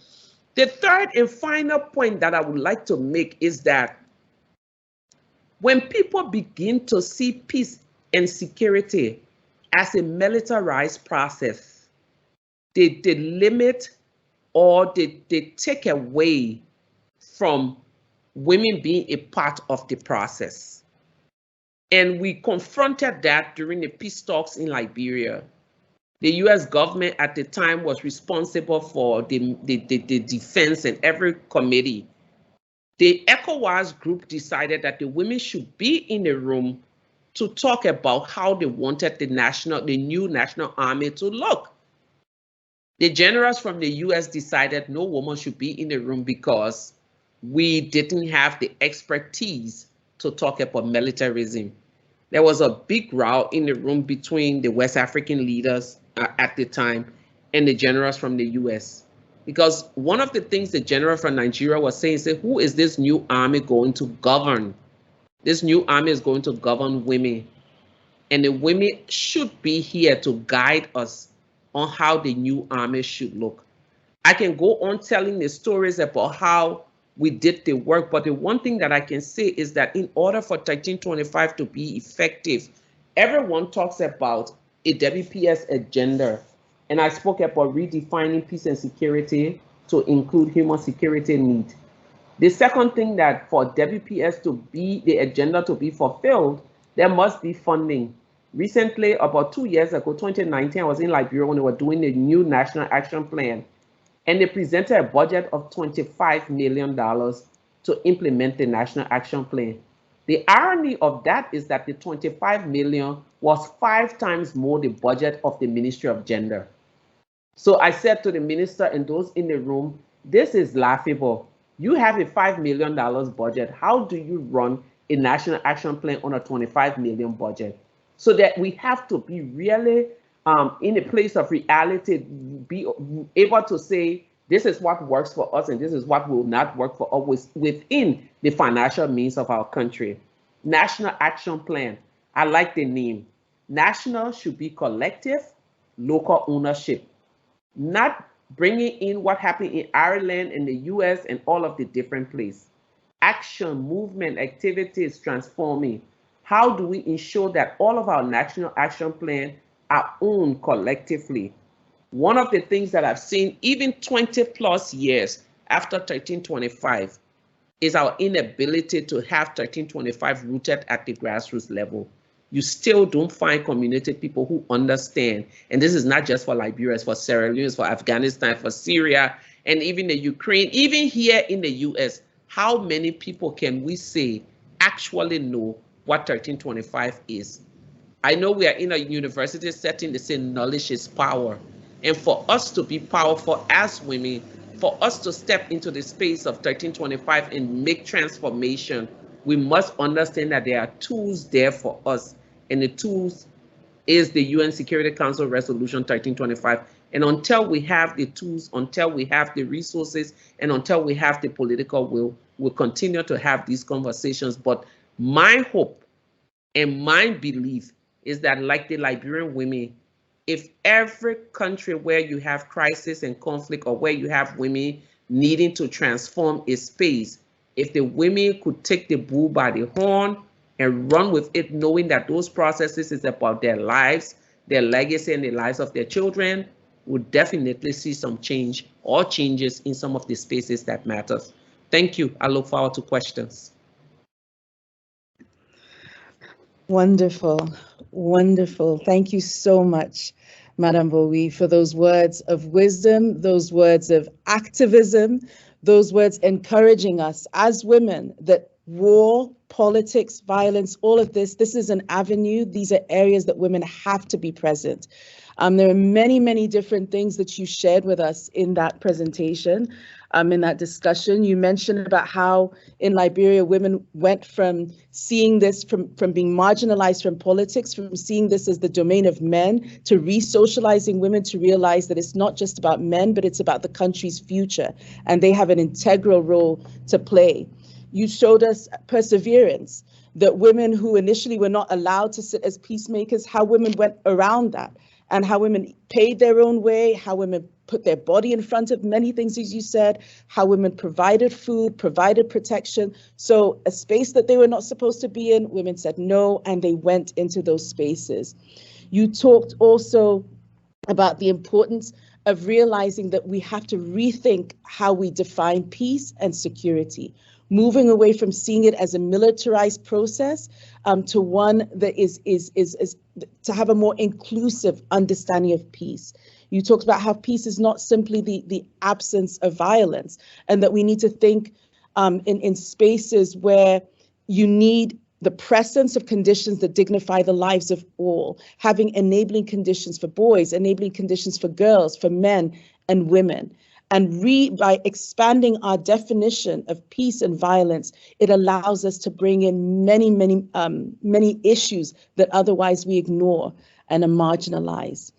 The third and final point that I would like to make is that when people begin to see peace and security as a militarized process, they limit or they take away from women being a part of the process. And we confronted that during the peace talks in Liberia. The US government at the time was responsible for the defense and every committee. The ECOWAS group decided that the women should be in the room to talk about how they wanted the new national army to look. The generals from the US decided no woman should be in the room because we didn't have the expertise to talk about militarism. There was a big row in the room between the West African leaders at the time and the generals from the US. Because one of the things the general from Nigeria was saying is, who is this new army going to govern? This new army is going to govern women. And the women should be here to guide us on how the new army should look. I can go on telling the stories about how we did the work, but the one thing that I can say is that in order for 1325 to be effective, everyone talks about a WPS agenda. And I spoke about redefining peace and security to include human security need. The second thing, that for WPS to be the agenda to be fulfilled, there must be funding. Recently, about 2 years ago, 2019, I was in Liberia when they were doing the new National Action Plan, and they presented a budget of $25 million to implement the National Action Plan. The irony of that is that the $25 million was 5 times more the budget of the Ministry of Gender. So I said to the minister and those in the room, this is laughable. You have a $5 million budget. How do you run a National Action Plan on a $25 million budget? So that we have to be really in a place of reality, be able to say, this is what works for us and this is what will not work for us within the financial means of our country. National Action Plan. I like the name. National should be collective, local ownership. Not bringing in what happened in Ireland and the US and all of the different places. Action, movement, activities, transforming. How do we ensure that all of our National Action Plan are owned collectively? One of the things that I've seen, even 20+ years after 1325, is our inability to have 1325 rooted at the grassroots level. You still don't find community people who understand, and this is not just for Liberia, it's for Sierra Leone, it's for Afghanistan, for Syria, and even the Ukraine, even here in the US. How many people can we say actually know what 1325 is? I know we are in a university setting, they say knowledge is power. And for us to be powerful as women, for us to step into the space of 1325 and make transformation, we must understand that there are tools there for us. And the tools is the UN Security Council Resolution 1325. And until we have the tools, until we have the resources, and until we have the political will, we'll continue to have these conversations. But my hope and my belief is that, like the Liberian women, if every country where you have crisis and conflict, or where you have women needing to transform a space, if the women could take the bull by the horn and run with it, knowing that those processes is about their lives, their legacy, and the lives of their children, we'll definitely see some change or changes in some of the spaces that matters. Thank you. I look forward to questions. Wonderful, wonderful. Thank you so much, Madam Gbowee, for those words of wisdom, those words of activism, those words encouraging us as women that war, politics, violence, all of this is an avenue. These are areas that women have to be present. There are many, many different things that you shared with us in that presentation, in that discussion. You mentioned about how in Liberia, women went from seeing this, from being marginalized from politics, from seeing this as the domain of men, to re-socializing women to realize that it's not just about men, but it's about the country's future, and they have an integral role to play. You showed us perseverance, that women who initially were not allowed to sit as peacemakers, how women went around that, and how women paid their own way, how women put their body in front of many things, as you said, how women provided food, provided protection. So a space that they were not supposed to be in, women said no, and they went into those spaces. You talked also about the importance of realizing that we have to rethink how we define peace and security, moving away from seeing it as a militarized process to one that is to have a more inclusive understanding of peace. You talked about how peace is not simply the absence of violence, and that we need to think in spaces where you need the presence of conditions that dignify the lives of all, having enabling conditions for boys, enabling conditions for girls, for men and women. And by expanding our definition of peace and violence, it allows us to bring in many issues that otherwise we ignore and are marginalized.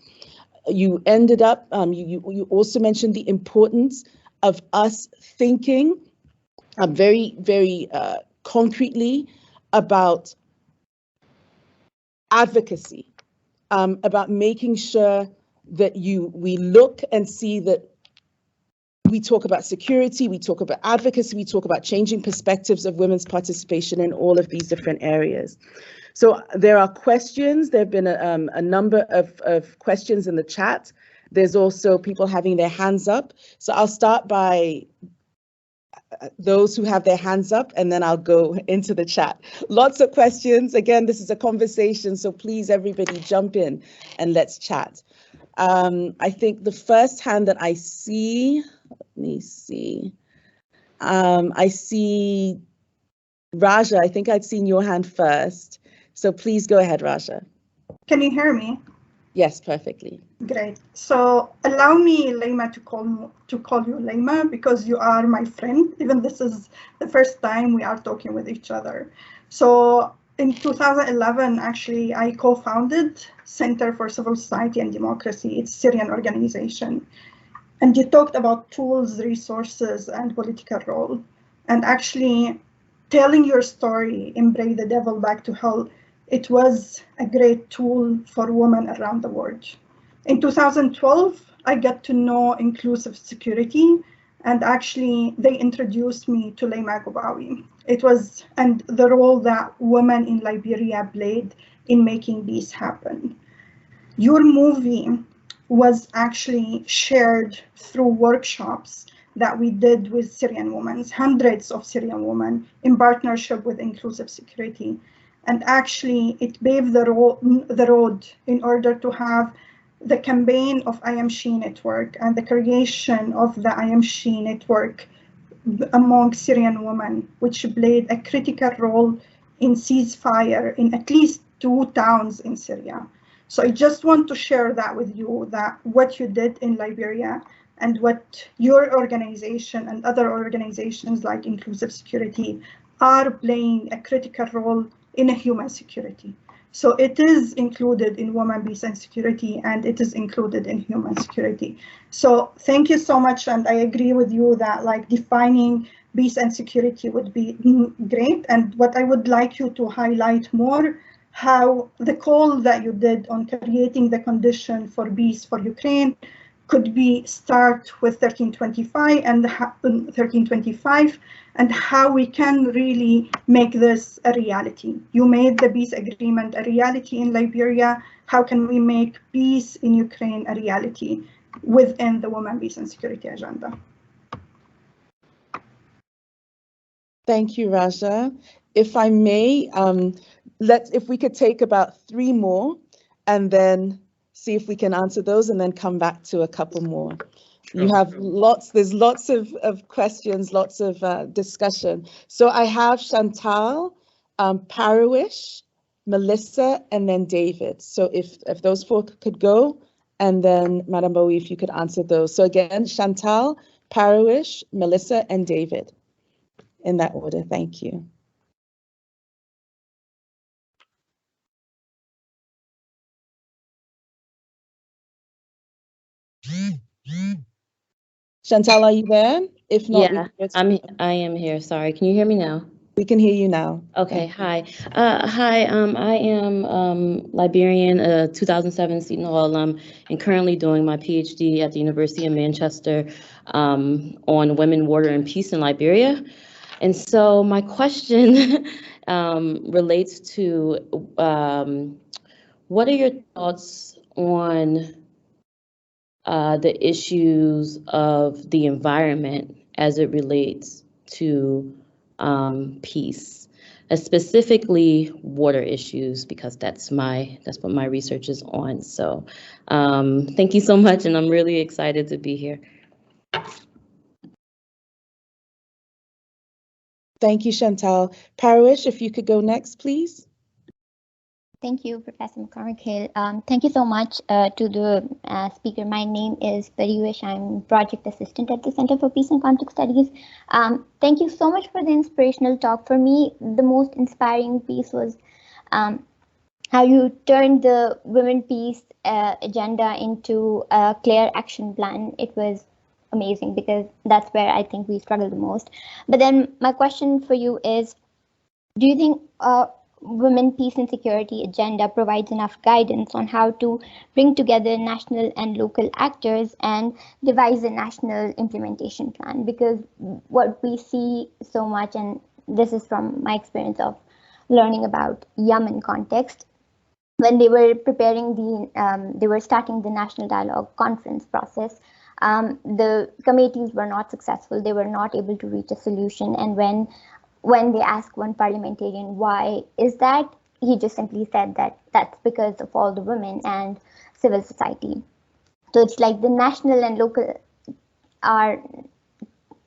You ended up, you also mentioned the importance of us thinking very, very concretely about advocacy, about making sure that we look and see that we talk about security, we talk about advocacy, we talk about changing perspectives of women's participation in all of these different areas. So there are questions. There have been a number of questions in the chat. There's also people having their hands up. So I'll start by those who have their hands up, and then I'll go into the chat. Lots of questions. Again, this is a conversation, so please, everybody, jump in and let's chat. I think the first hand that I see, let me see. I see Raja. I think I'd seen your hand first. So please go ahead, Raja. Can you hear me? Yes, perfectly. Great. So allow me, Leymah, to call you Leymah, because you are my friend. Even this is the first time we are talking with each other. So in 2011, actually, I co-founded Center for Civil Society and Democracy. It's a Syrian organization. And you talked about tools, resources, and political role. And actually, telling your story in Bring the Devil Back to Hell, it was a great tool for women around the world. In 2012, I got to know inclusive security, and actually they introduced me to Leymah Gbowee. And the role that women in Liberia played in making peace happen. Your movie was actually shared through workshops that we did with Syrian women, hundreds of Syrian women in partnership with Inclusive Security. And actually it paved the road in order to have the campaign of I Am She Network and the creation of the I Am She Network among Syrian women, which played a critical role in ceasefire in at least 2 towns in Syria. So I just want to share that with you, that what you did in Liberia and what your organization and other organizations like Inclusive Security are playing a critical role in a human security. So it is included in women, peace and security, and it is included in human security. So thank you so much. And I agree with you that like defining peace and security would be great. And what I would like you to highlight more, how the call that you did on creating the condition for peace for Ukraine could be start with 1325 and how we can really make this a reality. You made the peace agreement a reality in Liberia. How can we make peace in Ukraine a reality within the Women, Peace and Security agenda? Thank you, Raja. If I may, if we could take about 3 more and then see if we can answer those and then come back to a couple more. You have there's lots of questions, lots of discussion. So I have Chantal, Parawish, Melissa, and then David. So if those 4 could go, and then Madam Gbowee, if you could answer those. So again, Chantal, Parawish, Melissa, and David. In that order, thank you. Chantal, are you there? If not, yeah, I am here. Sorry, can you hear me now? We can hear you now. Okay, hi. Hi, I am Liberian, 2007 Seton Hall alum, and currently doing my PhD at the University of Manchester on women, water, and peace in Liberia. And so my question relates to what are your thoughts on the issues of the environment as it relates to peace, specifically water issues, because that's what my research is on. So thank you so much, and I'm really excited to be here. Thank you, Chantal. Parawish, if you could go next, please. Thank you, Professor McCormick. Thank you so much to the speaker. My name is Pariwish. I'm project assistant at the Center for Peace and Conflict Studies. Thank you so much for the inspirational talk. For me, the most inspiring piece was how you turned the women peace agenda into a clear action plan. It was amazing because that's where I think we struggle the most. But then my question for you is, do you think Women, Peace and Security agenda provides enough guidance on how to bring together national and local actors and devise a national implementation plan? Because what we see so much, and this is from my experience of learning about Yemen context, when they were preparing they were starting the National Dialogue Conference process, the committees were not successful. They were not able to reach a solution. And when they asked one parliamentarian why is that, he just simply said that that's because of all the women and civil society. So it's like the national and local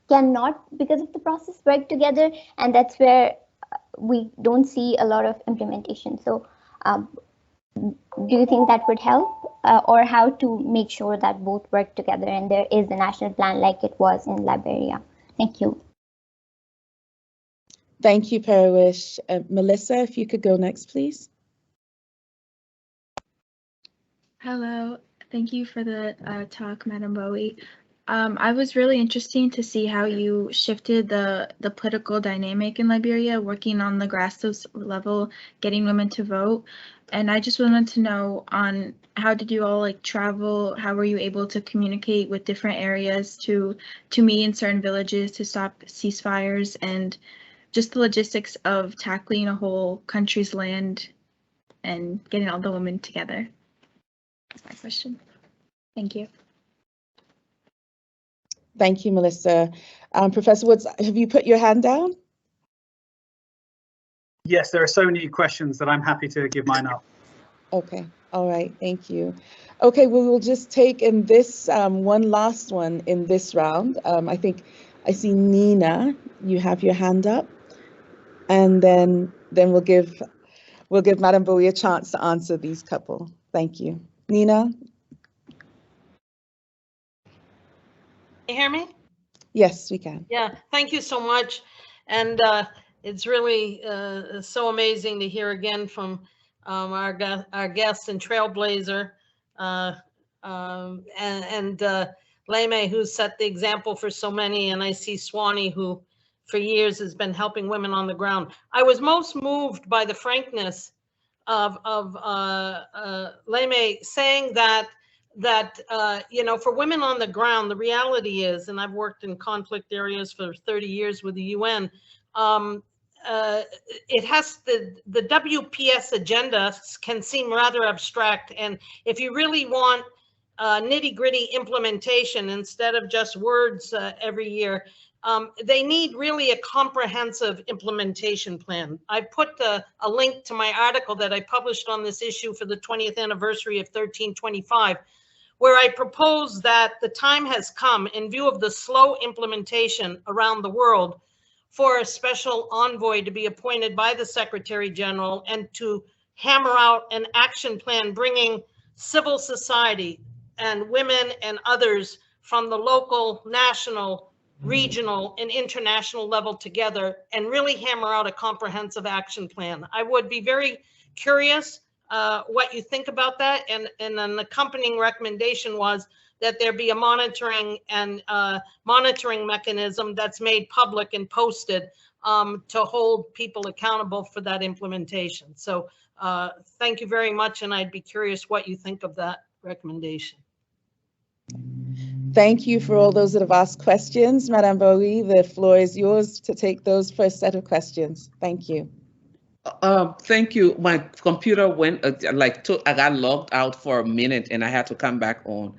cannot, because of the process, work together, and that's where we don't see a lot of implementation. So do you think that would help, or how to make sure that both work together and there is a national plan like it was in Liberia? Thank you. Thank you, Parawish. Melissa, if you could go next, please. Hello, thank you for the talk, Madam Gbowee. I was really interesting to see how you shifted the political dynamic in Liberia, working on the grassroots level, getting women to vote. And I just wanted to know on how did you all travel? How were you able to communicate with different areas to meet in certain villages to stop ceasefires, and just the logistics of tackling a whole country's land and getting all the women together? That's my question. Thank you. Thank you, Melissa. Professor Woods, have you put your hand down? Yes, there are so many questions that I'm happy to give mine up. Okay, all right, thank you. Okay, we will just take in this one last one in this round. I think I see Nina, you have your hand up. And then we'll give we'll give Madam Gbowee a chance to answer these couple. Thank you. Nina? Can you hear me? Yes, we can. Yeah, thank you so much. And it's really so amazing to hear again from our guest and trailblazer, and Leymah, who set the example for so many. And I see Swanee, who for years has been helping women on the ground. I was most moved by the frankness of Leymah saying that you know, for women on the ground, the reality is, and I've worked in conflict areas for 30 years with the UN, it has the WPS agenda can seem rather abstract. And if you really want nitty-gritty implementation instead of just words every year, they need really a comprehensive implementation plan. I put a link to my article that I published on this issue for the 20th anniversary of 1325, where I propose that the time has come, in view of the slow implementation around the world, for a special envoy to be appointed by the Secretary General and to hammer out an action plan bringing civil society and women and others from the local, national, regional, and international level together and really hammer out a comprehensive action plan. I would be very curious what you think about that, and an accompanying recommendation was that there be a monitoring mechanism that's made public and posted to hold people accountable for that implementation. So thank you very much, and I'd be curious what you think of that recommendation. Thank you for all those that have asked questions. Madam Gbowee, the floor is yours to take those first set of questions. Thank you. Thank you. My computer went I got logged out for a minute and I had to come back on.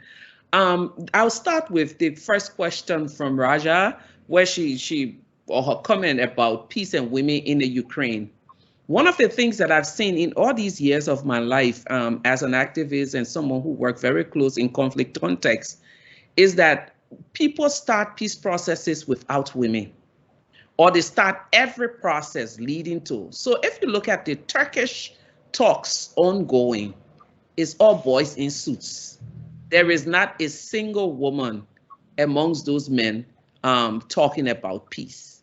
I'll start with the first question from Raja, where her comment about peace and women in the Ukraine. One of the things that I've seen in all these years of my life as an activist and someone who worked very close in conflict context is that people start peace processes without women, or they start every process leading to. So if you look at the Turkish talks ongoing, it's all boys in suits. There is not a single woman amongst those men talking about peace.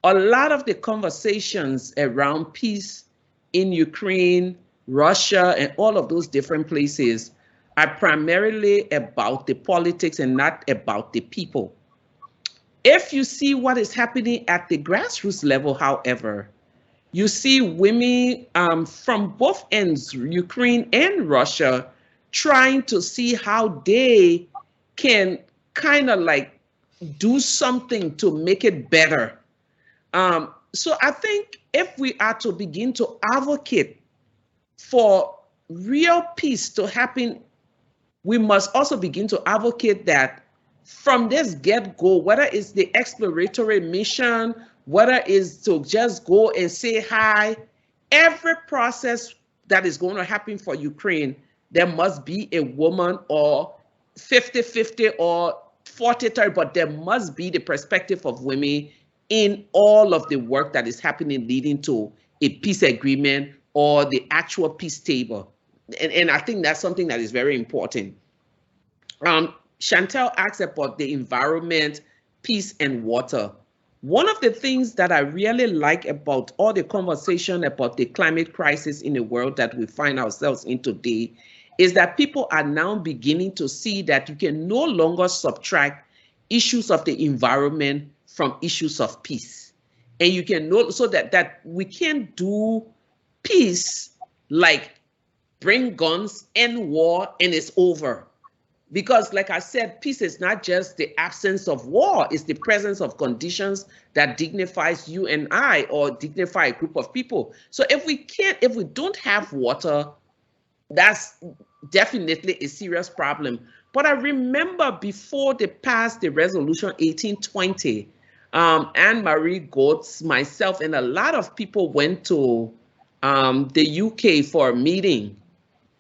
A lot of the conversations around peace in Ukraine, Russia, and all of those different places are primarily about the politics and not about the people. If you see what is happening at the grassroots level, however, you see women from both ends, Ukraine and Russia, trying to see how they can kind of like do something to make it better. So I think if we are to begin to advocate for real peace to happen, we must also begin to advocate that from this get-go, whether it's the exploratory mission, whether it's to just go and say hi, every process that is going to happen for Ukraine, there must be a woman, or 50-50 or 40-30, but there must be the perspective of women in all of the work that is happening leading to a peace agreement or the actual peace table. And I think that's something that is very important. Chantel asked about the environment, peace, and water. One of the things that I really like about all the conversation about the climate crisis in the world that we find ourselves in today is that people are now beginning to see that you can no longer subtract issues of the environment from issues of peace. And you can know so that we can't do peace like bring guns, end war, and it's over. Because like I said, peace is not just the absence of war, it's the presence of conditions that dignifies you and I, or dignify a group of people. So if we don't have water, that's definitely a serious problem. But I remember before they passed the resolution 1820, Anne-Marie Goetz, myself, and a lot of people went to the UK for a meeting.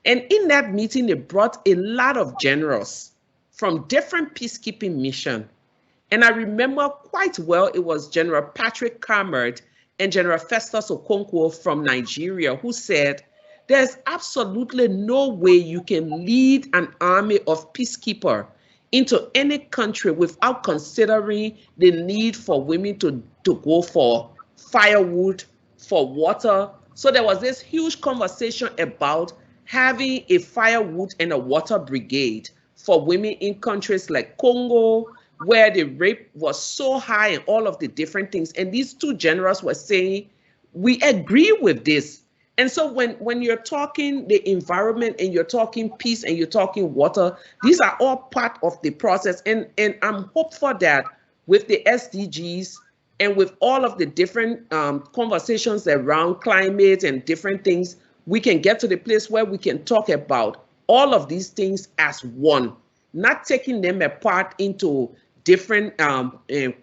And in that meeting, they brought a lot of generals from different peacekeeping missions. And I remember quite well, it was General Patrick Carmert and General Festus Okonkwo from Nigeria, who said, there's absolutely no way you can lead an army of peacekeepers into any country without considering the need for women to go for firewood, for water. So there was this huge conversation about having a firewood and a water brigade for women in countries like Congo, where the rape was so high and all of the different things. And these two generals were saying, we agree with this. And so when you're talking the environment and you're talking peace and you're talking water, these are all part of the process. And I'm hopeful that with the SDGs and with all of the different conversations around climate and different things, we can get to the place where we can talk about all of these things as one, not taking them apart into different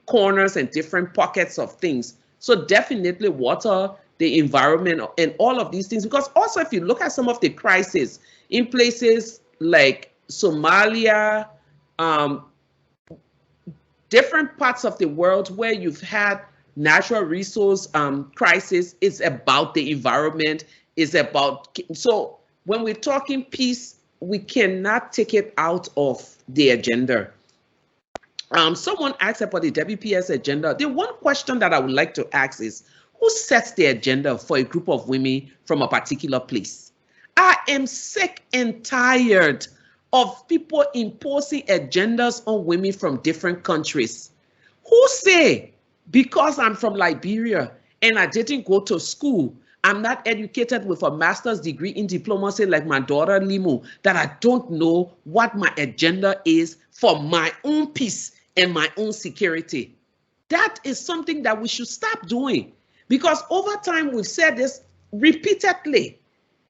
corners and different pockets of things. So definitely water, the environment, and all of these things, because also if you look at some of the crises in places like Somalia, different parts of the world where you've had natural resource crisis, it's about the environment, it's about, so when we're talking peace, we cannot take it out of the agenda. Someone asked about the WPS agenda. The one question that I would like to ask is, who sets the agenda for a group of women from a particular place? I am sick and tired of people imposing agendas on women from different countries. Who say, because I'm from Liberia and I didn't go to school, I'm not educated with a master's degree in diplomacy like my daughter Leymah, that I don't know what my agenda is for my own peace and my own security? That is something that we should stop doing, because over time we've said this repeatedly,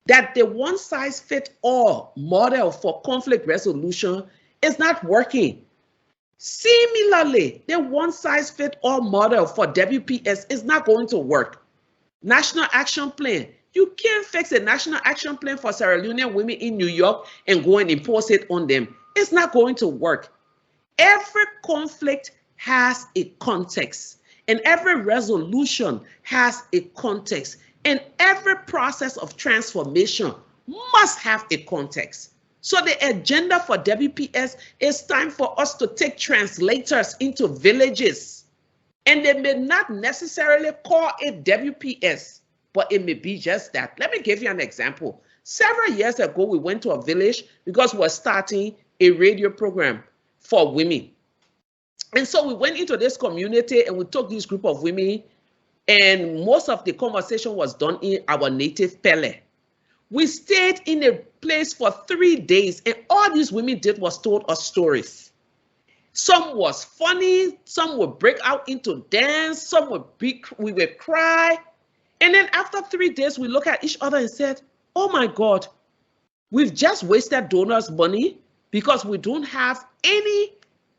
that the one-size-fits-all model for conflict resolution is not working. Similarly, the one-size-fits-all model for WPS is not going to work. National Action Plan. You can't fix a National Action Plan for Sierra Leonean women in New York and go and impose it on them. It's not going to work. Every conflict has a context, and every resolution has a context, and every process of transformation must have a context. So the agenda for WPS is time for us to take translators into villages. And they may not necessarily call it WPS, but it may be just that. Let me give you an example. Several years ago, we went to a village because we're starting a radio program for women. And so we went into this community and we took this group of women, and most of the conversation was done in our native Pele. We stayed in a place for 3 days, and all these women did was told us stories. Some was funny, some would break out into dance, some we would cry. And then after 3 days, we look at each other and said, oh my God, we've just wasted donors' money because we don't have any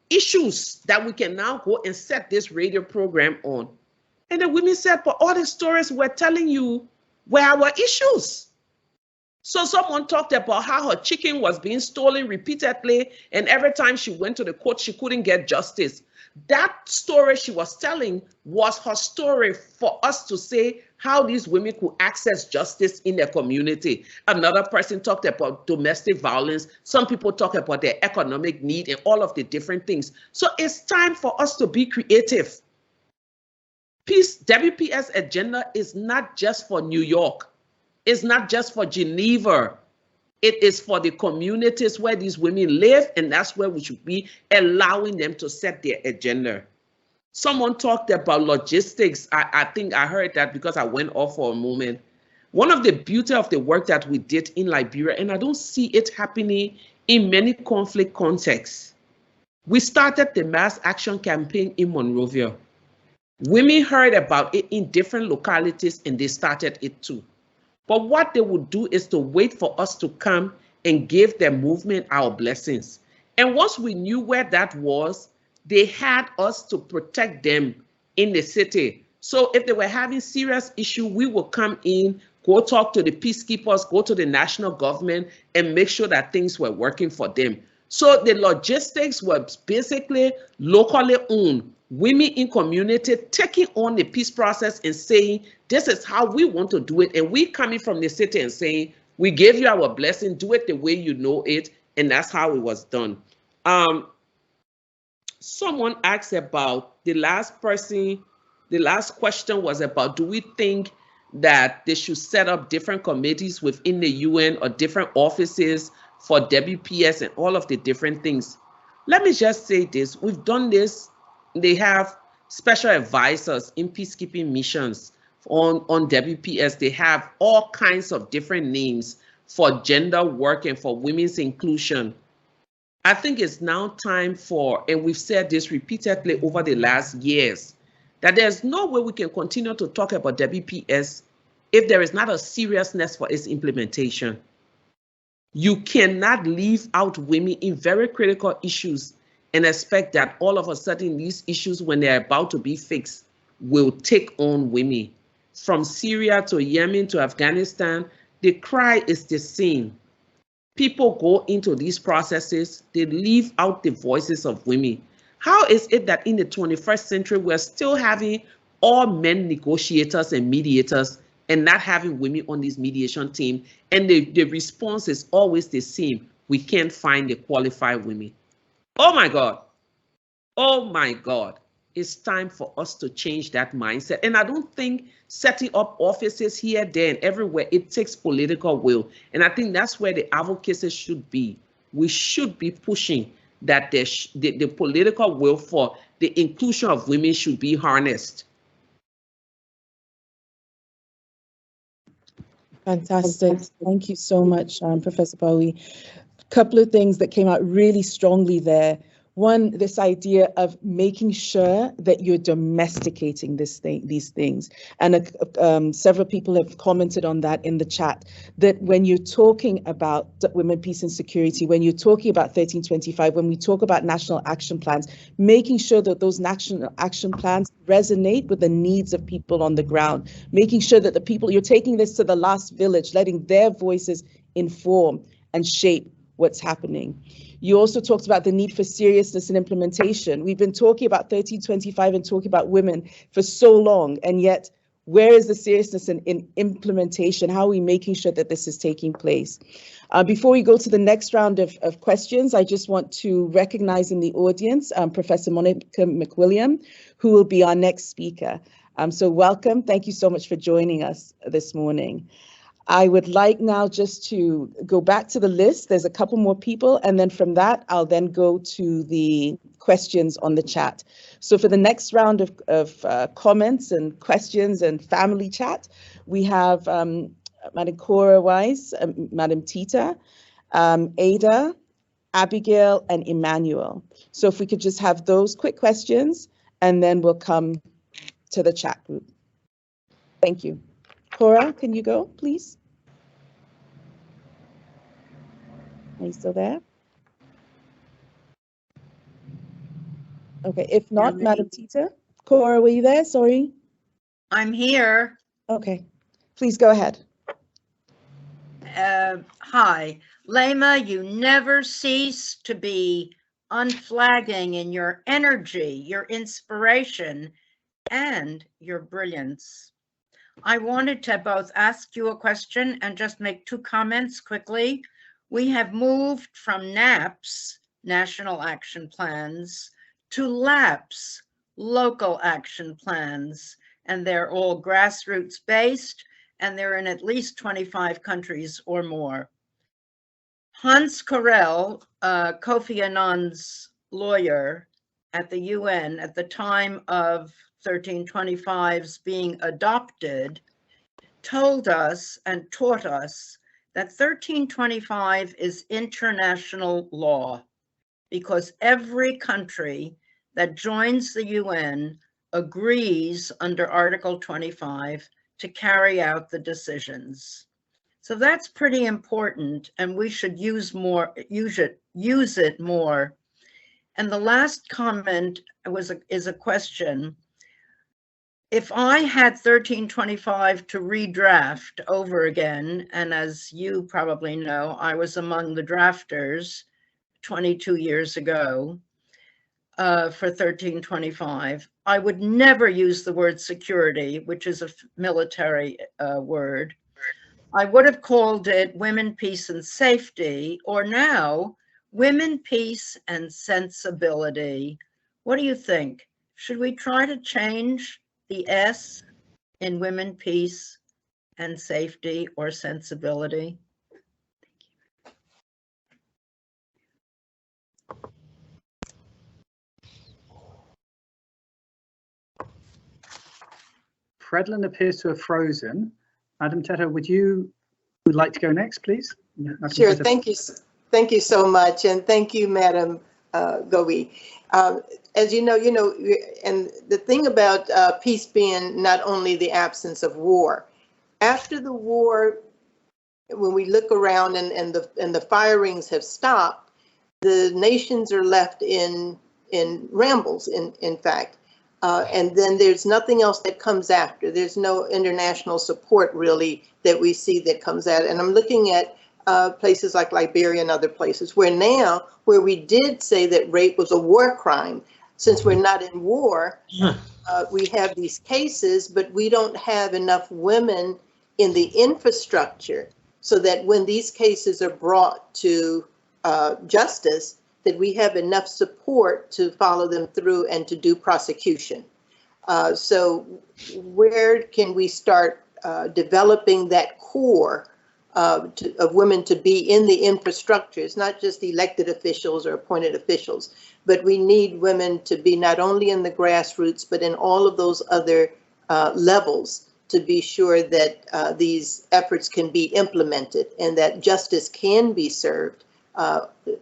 issues that we can now go and set this radio program on. And the women said, but all the stories we're telling you were our issues. So someone talked about how her chicken was being stolen repeatedly, and every time she went to the court, she couldn't get justice. That story she was telling was her story for us to say how these women could access justice in their community. Another person talked about domestic violence. Some people talk about their economic need and all of the different things. So it's time for us to be creative. Peace, WPS agenda is not just for New York. It's not just for Geneva. It is for the communities where these women live, and that's where we should be allowing them to set their agenda. Someone talked about logistics. I think I heard that because I went off for a moment. One of the beauty of the work that we did in Liberia, and I don't see it happening in many conflict contexts. We started the mass action campaign in Monrovia. Women heard about it in different localities and they started it too. But what they would do is to wait for us to come and give their movement our blessings. And once we knew where that was, they had us to protect them in the city. So if they were having serious issue, we would come in, go talk to the peacekeepers, go to the national government, and make sure that things were working for them. So the logistics were basically locally owned. women in community taking on the peace process and saying, this is how we want to do it. And we coming from the city and saying, we gave you our blessing, do it the way you know it. And that's how it was done. Someone asked about the last question was about, do we think that they should set up different committees within the UN or different offices for WPS and all of the different things? Let me just say this, we've done this. They have special advisors in peacekeeping missions on WPS. They have all kinds of different names for gender work and for women's inclusion. I think it's now time for, and we've said this repeatedly over the last years, that there's no way we can continue to talk about WPS if there is not a seriousness for its implementation. You cannot leave out women in very critical issues and expect that all of a sudden these issues, when they're about to be fixed, will take on women. From Syria to Yemen to Afghanistan, the cry is the same. People go into these processes, they leave out the voices of women. How is it that in the 21st century, we're still having all men negotiators and mediators and not having women on this mediation team? And the response is always the same. We can't find the qualified women. Oh my God. Oh my God. It's time for us to change that mindset. And I don't think setting up offices here, there, and everywhere, it takes political will. And I think that's where the advocacy should be. We should be pushing that the political will for the inclusion of women should be harnessed. Fantastic. Thank you so much, Professor Gbowee. A couple of things that came out really strongly there. One, this idea of making sure that you're domesticating these things. And several people have commented on that in the chat, that when you're talking about women, peace and security, when you're talking about 1325, when we talk about national action plans, making sure that those national action plans resonate with the needs of people on the ground, making sure that the people, you're taking this to the last village, letting their voices inform and shape what's happening. You also talked about the need for seriousness in implementation. We've been talking about 1325 and talking about women for so long, and yet where is the seriousness in implementation? How are we making sure that this is taking place? Before we go to the next round of questions, I just want to recognize in the audience Professor Monica McWilliam, who will be our next speaker. So welcome. Thank you so much for joining us this morning. I would like now just to go back to the list. There's a couple more people, and then from that, I'll then go to the questions on the chat. So for the next round of comments and questions and family chat, we have Madam Cora Wise, Madam Tita, Ada, Abigail, and Emmanuel. So if we could just have those quick questions, and then we'll come to the chat group. Thank you. Cora, can you go, please? Are you still there? Okay, if not, Madam Tita. Cora, were you there? Sorry. I'm here. Okay, please go ahead. Hi, Leymah, you never cease to be unflagging in your energy, your inspiration, and your brilliance. I wanted to both ask you a question and just make two comments quickly. We have moved from NAPs, National Action Plans, to LAPs, Local Action Plans, and they're all grassroots based, and they're in at least 25 countries or more. Hans Corell, Kofi Annan's lawyer at the UN at the time of 1325's being adopted, told us and taught us that 1325 is international law because every country that joins the UN agrees under Article 25 to carry out the decisions. So that's pretty important, and we should use it more. And the last comment is a question. If I had 1325 to redraft over again, and as you probably know, I was among the drafters 22 years ago, for 1325. I would never use the word security, which is a military word. I would have called it women, peace, and safety, or now women, peace, and sensibility. What do you think? Should we try to change the S in women, peace, and safety, or sensibility? Fredlin appears to have frozen. Madam Teta, would like to go next, please? Madam Sure, Teta. thank you so much, and thank you, Madam Gbowee. As you know, and the thing about peace being not only the absence of war. After the war, when we look around and the firings have stopped, the nations are left in rambles, in fact. And then there's nothing else that comes after. There's no international support really that we see that comes out. And I'm looking at places like Liberia and other places where we did say that rape was a war crime, since we're not in war, we have these cases, but we don't have enough women in the infrastructure so that when these cases are brought to justice, that we have enough support to follow them through and to do prosecution. So where can we start developing that core of women to be in the infrastructure? It's not just elected officials or appointed officials, but we need women to be not only in the grassroots, but in all of those other levels to be sure that these efforts can be implemented and that justice can be served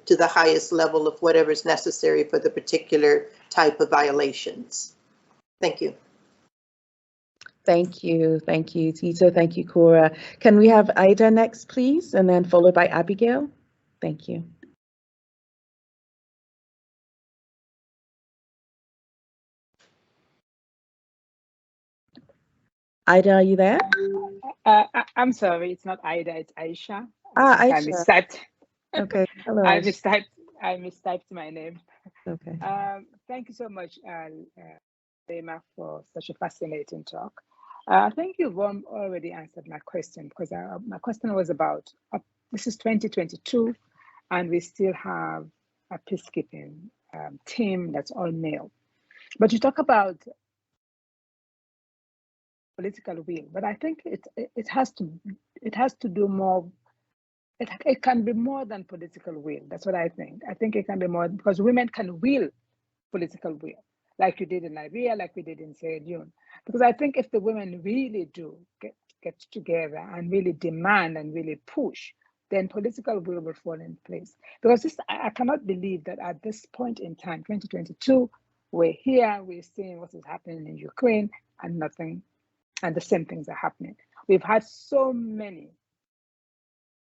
to the highest level of whatever is necessary for the particular type of violations. Thank you. Thank you, Tito. Thank you, Cora. Can we have Ida next, please, and then followed by Abigail? Thank you. Ida, are you there? I'm sorry, it's not Ida, it's Aisha. Aisha. I mistyped. Okay, hello. I mistyped my name. Okay. Thank you so much, Leymah, for such a fascinating talk. I think you've already answered my question, because my question was about, this is 2022, and we still have a peacekeeping team that's all male. But you talk about political will, but I think it has to do more. It can be more than political will. That's what I think. I think it can be more, because women can will political will, like you did in Liberia, like we did in Sierra Leone. Because I think if the women really do get together and really demand and really push, then political will fall in place. Because I cannot believe that at this point in time, 2022, we're here, we're seeing what is happening in Ukraine, and nothing, and the same things are happening. We've had so many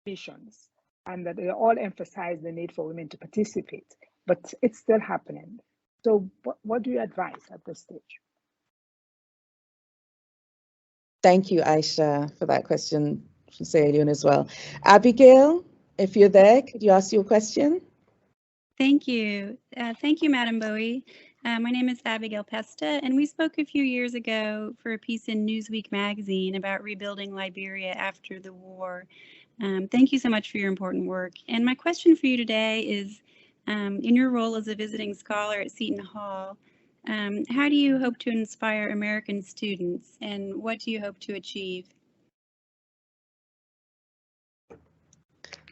visions, and that they all emphasize the need for women to participate, but it's still happening. So what do you advise at this stage? Thank you, Aisha, for that question from Sierra Leone as well. Abigail, if you're there, could you ask your question? Thank you. Thank you, Madam Gbowee. My name is Abigail Pesta, and we spoke a few years ago for a piece in Newsweek magazine about rebuilding Liberia after the war. Thank you so much for your important work. And my question for you today is, in your role as a visiting scholar at Seton Hall, how do you hope to inspire American students, and what do you hope to achieve?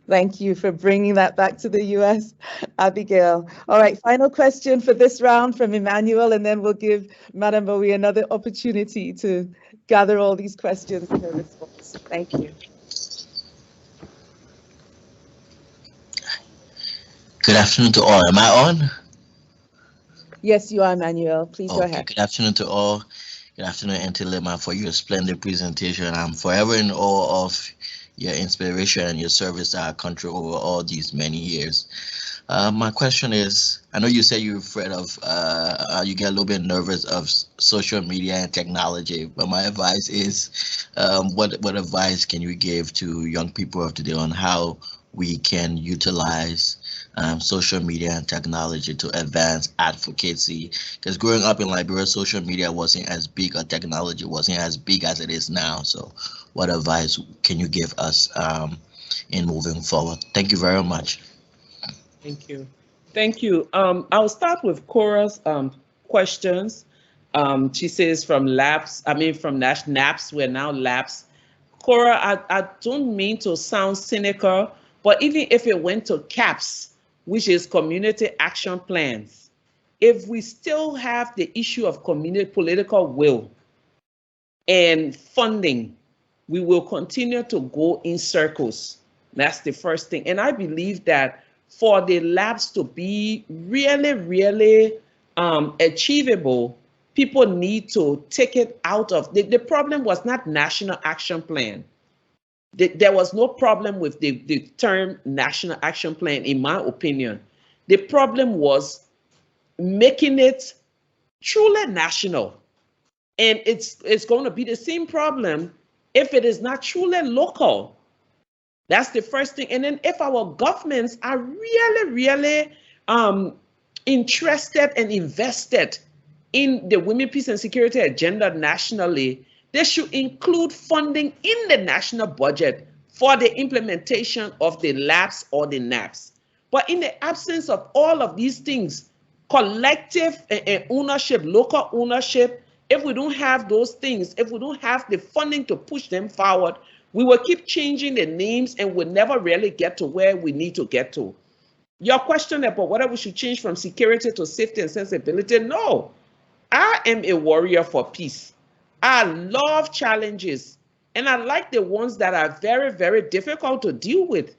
Thank you for bringing that back to the US, Abigail. All right, final question for this round from Emmanuel, and then we'll give Madam Gbowee another opportunity to gather all these questions in her response. Thank you. Good afternoon to all. Am I on? Yes, you are, Emmanuel. Please go ahead. Good afternoon to all. Good afternoon, Auntie Leymah, for your splendid presentation. I'm forever in awe of your inspiration and your service to our country over all these many years. My question is, I know you said you're afraid of, you get a little bit nervous of social media and technology, but my advice is, what advice can you give to young people of today on how we can utilize social media and technology to advance advocacy. Because growing up in Liberia, social media wasn't as big, or technology wasn't as big as it is now. So what advice can you give us in moving forward? Thank you very much. Thank you. Thank you. I'll start with Cora's questions. She says from NAPS, we're now labs. Cora, I don't mean to sound cynical, but even if it went to CAPS, which is community action plans, if we still have the issue of community political will and funding, we will continue to go in circles. That's the first thing. And I believe that for the labs to be really, really achievable, people need to take it out of, the problem was not national action plan. There was no problem with the term national action plan, in my opinion. The problem was making it truly national. And it's going to be the same problem if it is not truly local. That's the first thing. And then if our governments are really, really interested and invested in the women, peace and security agenda nationally, they should include funding in the national budget for the implementation of the LAPS or the NAPS. But in the absence of all of these things, collective ownership, local ownership, if we don't have those things, if we don't have the funding to push them forward, we will keep changing the names and we'll never really get to where we need to get to. Your question about whether we should change from security to safety and sensibility, no. I am a warrior for peace. I love challenges, and I like the ones that are very, very difficult to deal with.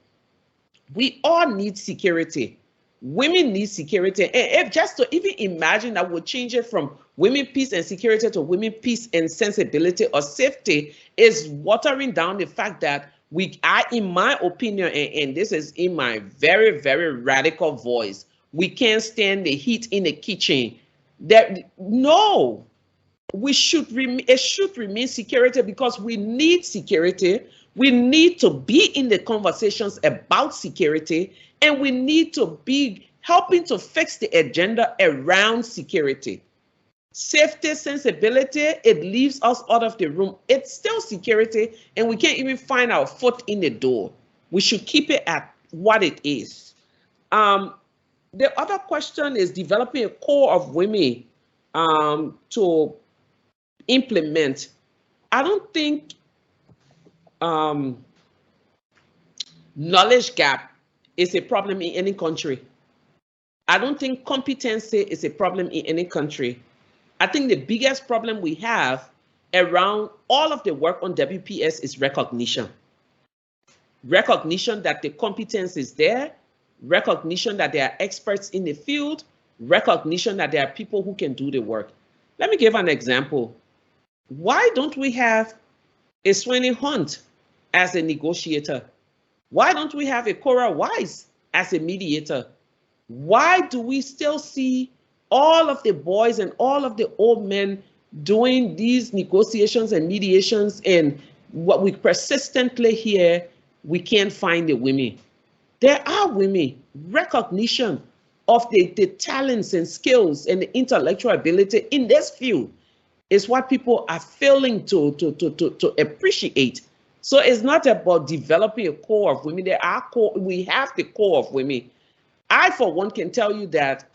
We all need security. Women need security. And if just to even imagine that we'll change it from women, peace and security to women, peace and sensibility or safety is watering down the fact that we are, in my opinion, and this is in my very, very radical voice, we can't stand the heat in the kitchen. No. It should remain security because we need security. We need to be in the conversations about security, and we need to be helping to fix the agenda around security. Safety, sensibility, it leaves us out of the room. It's still security, and we can't even find our foot in the door. We should keep it at what it is. The other question is developing a core of women to implement. I don't think knowledge gap is a problem in any country. I don't think competency is a problem in any country. I think the biggest problem we have around all of the work on WPS is recognition. Recognition that the competence is there, recognition that there are experts in the field, recognition that there are people who can do the work. Let me give an example. Why don't we have a Swaney Hunt as a negotiator? Why don't we have a Cora Wise as a mediator? Why do we still see all of the boys and all of the old men doing these negotiations and mediations, and what we persistently hear, we can't find the women? There are women. Recognition of the talents and skills and the intellectual ability in this field is what people are failing to appreciate. So it's not about developing a core of women. We have the core of women. I, for one, can tell you that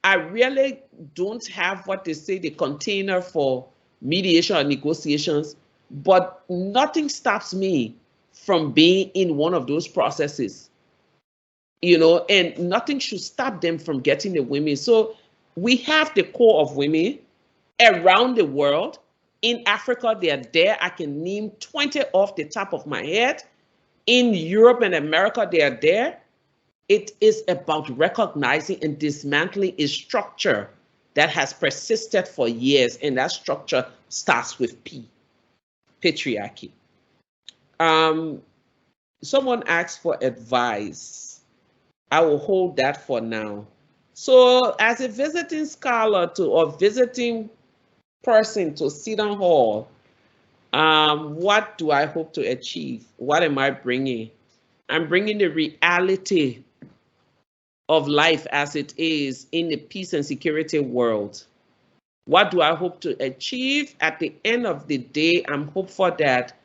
I really don't have what they say, the container for mediation or negotiations, but nothing stops me from being in one of those processes, you know, and nothing should stop them from getting the women. So we have the core of women around the world. In Africa, they are there. I can name 20 off the top of my head. In Europe and America, they are there. It is about recognizing and dismantling a structure that has persisted for years, and that structure starts with P, patriarchy. Someone asked for advice. I will hold that for now. So as a visiting scholar or visiting person to Seton Hall, what do I hope to achieve? What am I bringing? I'm bringing the reality of life as it is in the peace and security world. What do I hope to achieve? At the end of the day, I'm hopeful that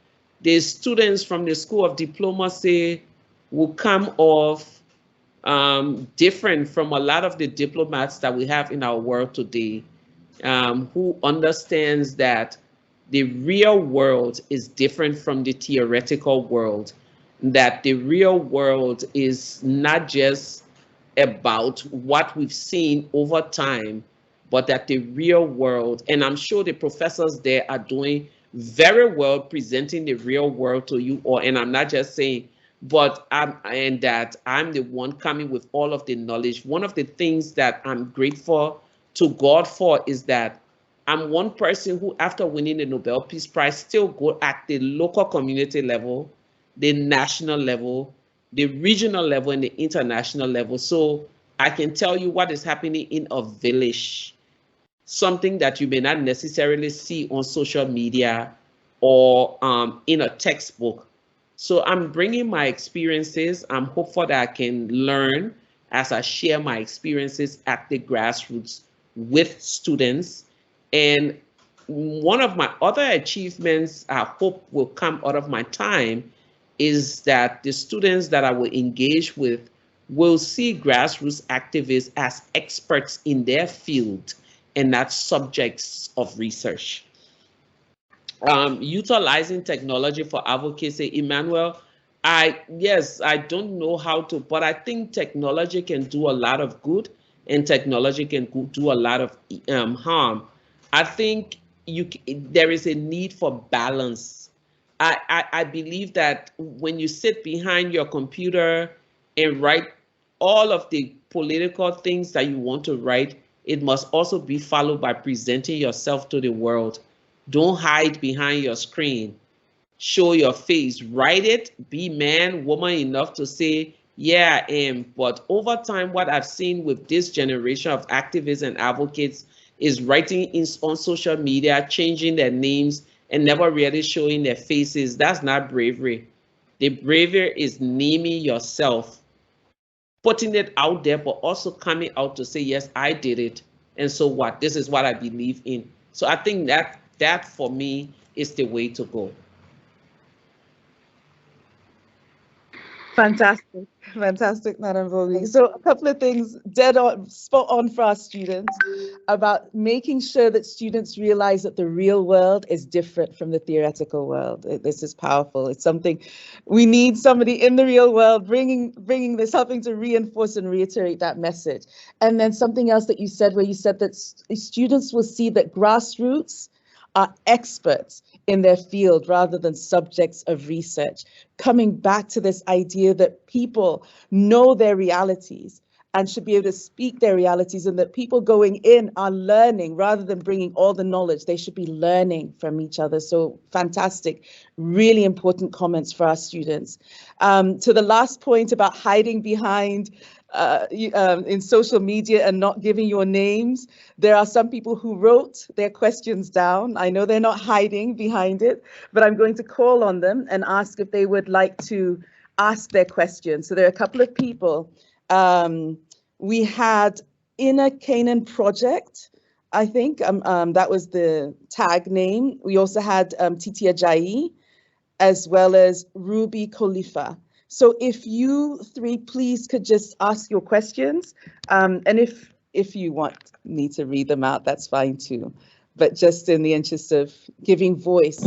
the students from the School of Diplomacy will come off different from a lot of the diplomats that we have in our world today, who understands that the real world is different from the theoretical world, that the real world is not just about what we've seen over time, but that the real world, and I'm sure the professors there are doing very well presenting the real world to you all, and I'm not just saying, but and that I'm the one coming with all of the knowledge. One of the things that I'm grateful to God for is that I'm one person who, after winning the Nobel Peace Prize, still go at the local community level, the national level, the regional level, and the international level. So I can tell you what is happening in a village, something that you may not necessarily see on social media or in a textbook. So I'm bringing my experiences. I'm hopeful that I can learn as I share my experiences at the grassroots with students. And one of my other achievements I hope will come out of my time is that the students that I will engage with will see grassroots activists as experts in their field and not subjects of research. Utilizing technology for advocacy, Emmanuel, I don't know how to, but I think technology can do a lot of good and technology can do a lot of harm. I think there is a need for balance. I believe that when you sit behind your computer and write all of the political things that you want to write, it must also be followed by presenting yourself to the world. Don't hide behind your screen. Show your face. Write it. Be man, woman enough to say, yeah, I am. But over time, what I've seen with this generation of activists and advocates is writing on social media, changing their names, and never really showing their faces. That's not bravery. The bravery is naming yourself, putting it out there, but also coming out to say, yes, I did it. And so what? This is what I believe in. So I think that for me is the way to go. Fantastic, fantastic, Madam Gbowee. So a couple of things dead on, spot on for our students about making sure that students realize that the real world is different from the theoretical world. This is powerful. It's something we need, somebody in the real world bringing this, helping to reinforce and reiterate that message. And then something else that you said, where you said that students will see that grassroots are experts in their field rather than subjects of research, coming back to this idea that people know their realities and should be able to speak their realities, and that people going in are learning rather than bringing all the knowledge. They should be learning from each other. So fantastic, really important comments for our students. To the last point about hiding behind in social media and not giving your names, there are some people who wrote their questions down. I know they're not hiding behind it, but I'm going to call on them and ask if they would like to ask their questions. So there are a couple of people. We had Inner Canaan Project, I think, that was the tag name. We also had Titi Ajayi, as well as Ruby Khalifa. So if you three, please, could just ask your questions. And if you want me to read them out, that's fine too. But just in the interest of giving voice.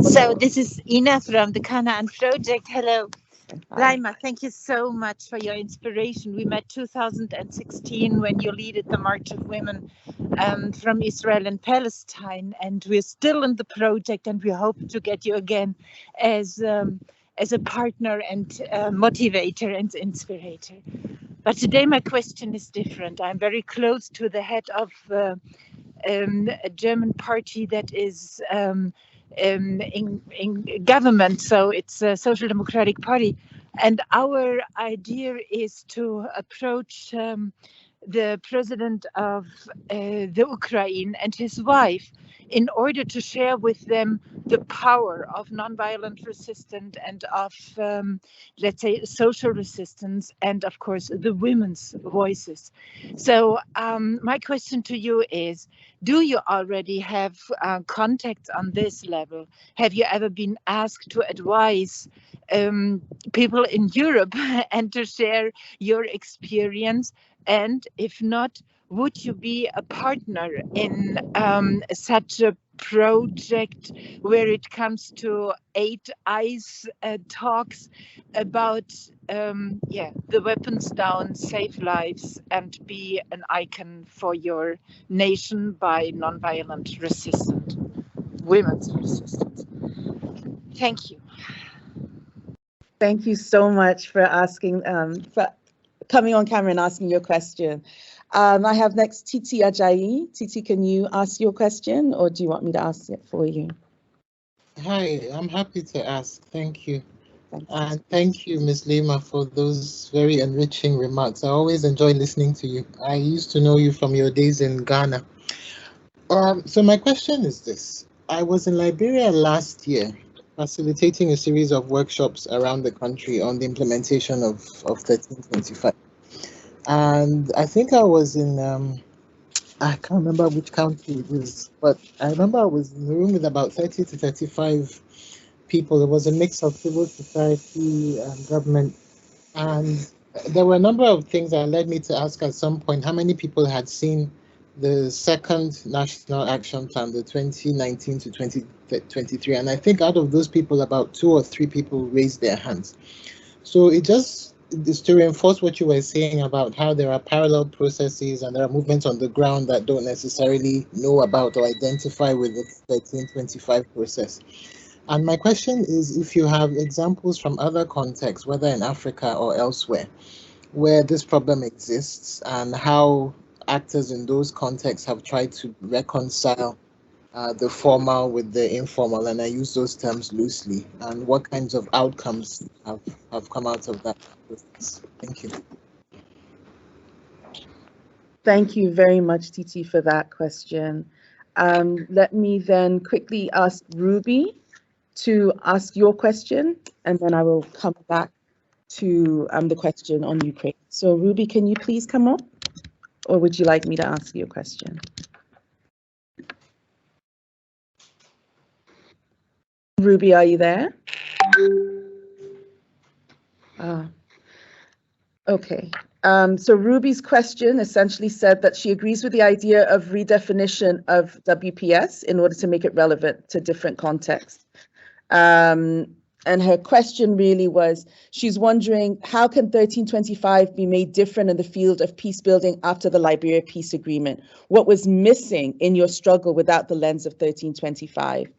So this is Ina from the Canaan Project. Hello. Leymah, thank you so much for your inspiration. We met 2016 when you led the March of Women from Israel and Palestine, and we're still in the project, and we hope to get you again as a partner and motivator and inspirator. But today my question is different. I'm very close to the head of a German party that is in government, so it's a Social Democratic Party, and our idea is to approach the president of the Ukraine and his wife, in order to share with them the power of nonviolent resistance and of, let's say, social resistance, and of course the women's voices. So my question to you is, do you already have contacts on this level? Have you ever been asked to advise people in Europe and to share your experience? And if not, would you be a partner in such a project where it comes to 8 eyes talks about the weapons down, save lives, and be an icon for your nation by nonviolent resistance, women's resistance? Thank you. Thank you so much for asking, for coming on camera and asking your question. I have next Titi Ajayi. Titi, can you ask your question, or do you want me to ask it for you? Hi, I'm happy to ask. Thank you. And thank you, Ms. Leymah, for those very enriching remarks. I always enjoy listening to you. I used to know you from your days in Ghana. So my question is this. I was in Liberia last year, facilitating a series of workshops around the country on the implementation of 1325. And I think I was in, I can't remember which county it was, but I remember I was in the room with about 30 to 35 people. It was a mix of civil society and government. And there were a number of things that led me to ask at some point how many people had seen the second National Action Plan, the 2019 to 2023. And I think out of those people, about 2 or 3 people raised their hands. So it just is to reinforce what you were saying about how there are parallel processes and there are movements on the ground that don't necessarily know about or identify with the 1325 process. And my question is if you have examples from other contexts, whether in Africa or elsewhere, where this problem exists and how actors in those contexts have tried to reconcile the formal with the informal, and I use those terms loosely, and what kinds of outcomes have come out of that process. Thank you. Thank you very much, Titi, for that question. Let me then quickly ask Ruby to ask your question, and then I will come back to the question on Ukraine. So Ruby, can you please come up, or would you like me to ask you a question? Ruby, are you there? Okay. So Ruby's question essentially said that she agrees with the idea of redefinition of WPS in order to make it relevant to different contexts. And her question really was, she's wondering, how can 1325 be made different in the field of peace building after the Liberia Peace Agreement? What was missing in your struggle without the lens of 1325?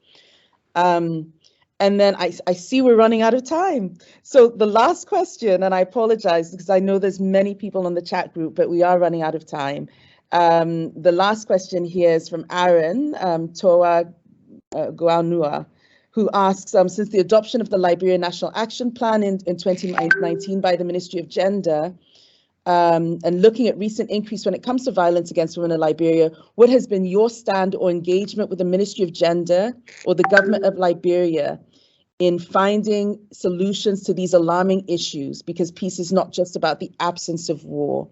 And then I see we're running out of time. So the last question, and I apologize because I know there's many people on the chat group, but we are running out of time. The last question here is from Aaron Toa Goanua, who asks, since the adoption of the Liberia National Action Plan in 2019 by the Ministry of Gender, and looking at recent increase when it comes to violence against women in Liberia, what has been your stand or engagement with the Ministry of Gender or the government of Liberia in finding solutions to these alarming issues? Because peace is not just about the absence of war.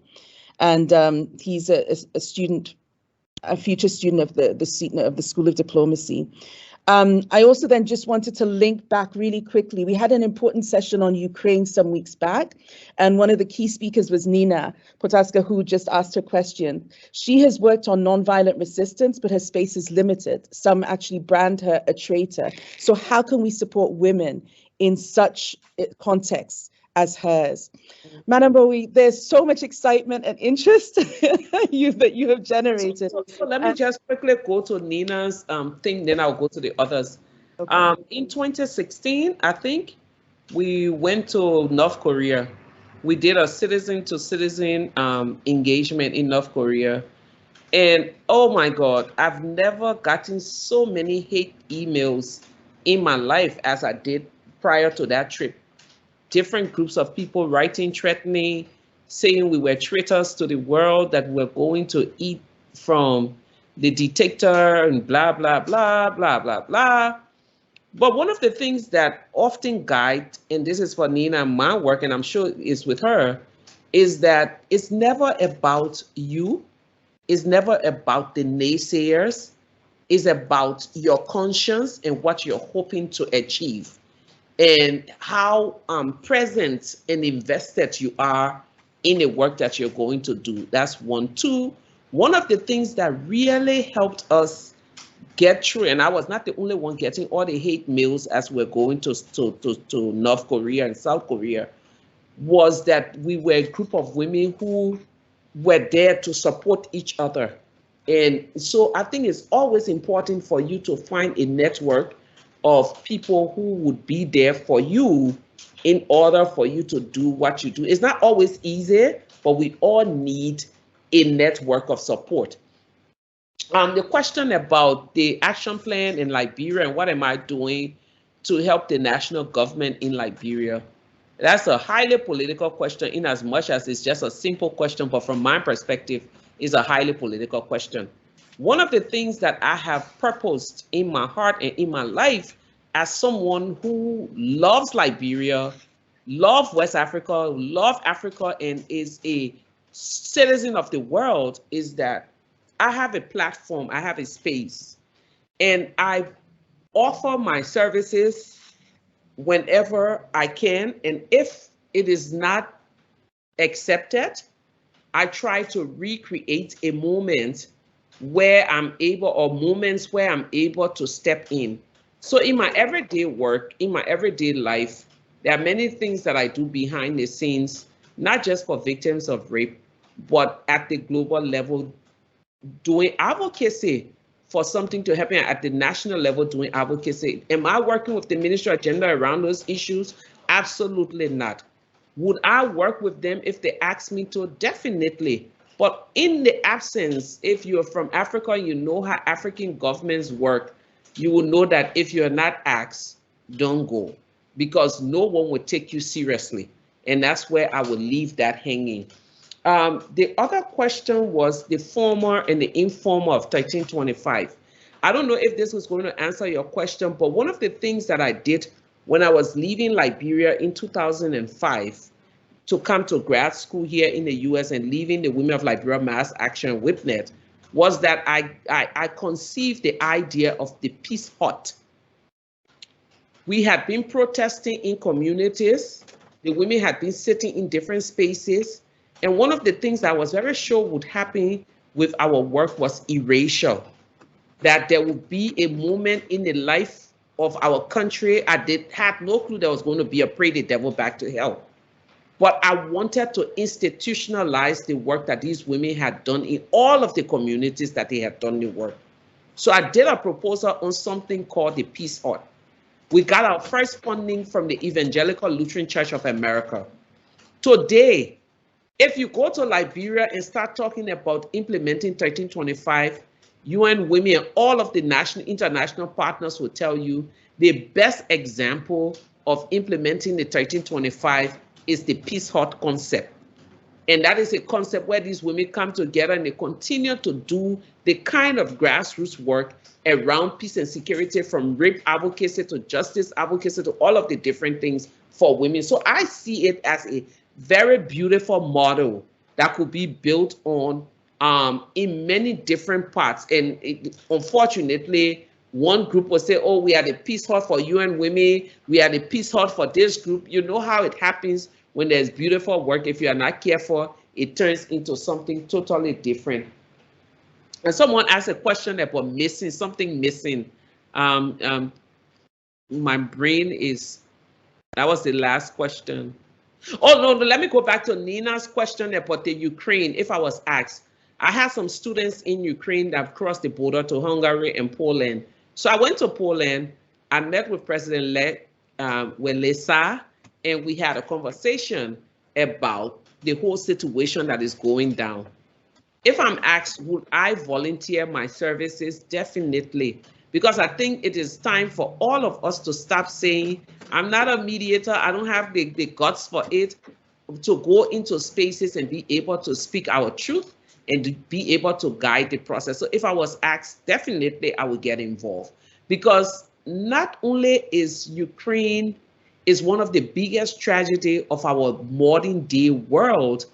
And he's a student, a future student of the School of Diplomacy. I also then just wanted to link back really quickly. We had an important session on Ukraine some weeks back, and one of the key speakers was Nina Potaska, who just asked her question. She has worked on nonviolent resistance, but her space is limited. Some actually brand her a traitor. So how can we support women in such contexts as hers? Madam Gbowee, there's so much excitement and interest that you have generated. So let me just quickly go to Nina's thing, then I'll go to the others. Okay. In 2016, I think, we went to North Korea. We did a citizen-to-citizen engagement in North Korea. And oh my God, I've never gotten so many hate emails in my life as I did prior to that trip. Different groups of people writing, threatening, saying we were traitors to the world, that we're going to eat from the dictator and blah, blah, blah, blah, blah, blah. But one of the things that often guide, and this is for Nina and my work, and I'm sure it's with her, is that it's never about you. It's never about the naysayers. It's about your conscience and what you're hoping to achieve, and how present and invested you are in the work that you're going to do. That's one. Two, one of the things that really helped us get through, and I was not the only one getting all the hate mails as we're going to North Korea and South Korea, was that we were a group of women who were there to support each other. And so I think it's always important for you to find a network of people who would be there for you in order for you to do what you do. It's not always easy, but we all need a network of support. The question about the action plan in Liberia and what am I doing to help the national government in Liberia, that's a highly political question, in as much as it's just a simple question, but from my perspective, is a highly political question. One of the things that I have purposed in my heart and in my life as someone who loves Liberia, loves West Africa, loves Africa, and is a citizen of the world, is that I have a platform, I have a space, and I offer my services whenever I can. And if it is not accepted, I try to recreate a moment where I'm able, or moments where I'm able to step in. So in my everyday work, in my everyday life, there are many things that I do behind the scenes, not just for victims of rape, but at the global level, doing advocacy for something to happen at the national level, doing advocacy. Am I working with the ministry agenda around those issues? Absolutely not. Would I work with them if they asked me to? Definitely. But in the absence, if you're from Africa, you know how African governments work, you will know that if you're not asked, don't go, because no one would take you seriously. And that's where I would leave that hanging. The other question was the former and the informal of 1325. I don't know if this was going to answer your question, but one of the things that I did when I was leaving Liberia in 2005 to come to grad school here in the US and leaving the Women of Liberia Mass Action WIPNET was that I conceived the idea of the Peace Hut. We had been protesting in communities. The women had been sitting in different spaces. And one of the things I was very sure would happen with our work was erasure, that there would be a moment in the life of our country. I had no clue there was going to be a pray the devil back to hell. But I wanted to institutionalize the work that these women had done in all of the communities that they had done the work. So I did a proposal on something called the Peace Hut. We got our first funding from the Evangelical Lutheran Church of America. Today, if you go to Liberia and start talking about implementing 1325, UN Women and all of the national, international partners will tell you the best example of implementing the 1325 is the Peace Hut concept. And that is a concept where these women come together and they continue to do the kind of grassroots work around peace and security, from rape advocacy to justice advocacy to all of the different things for women. So I see it as a very beautiful model that could be built on in many different parts. And unfortunately, one group will say, oh, we are the Peace Hut for UN Women, we are the Peace Hut for this group. You know how it happens when there's beautiful work. If you are not careful, it turns into something totally different. And someone asked a question about missing, something missing. My brain is, that was the last question. Oh, no, let me go back to Nina's question about the Ukraine. If I was asked, I had some students in Ukraine that have crossed the border to Hungary and Poland. So I went to Poland, I met with President Leymah, and we had a conversation about the whole situation that is going down. If I'm asked, would I volunteer my services? Definitely, because I think it is time for all of us to stop saying, I'm not a mediator, I don't have the guts for it. to go into spaces and be able to speak our truth and to be able to guide the process. So if I was asked, definitely I would get involved, because not only is Ukraine is one of the biggest tragedy of our modern day world,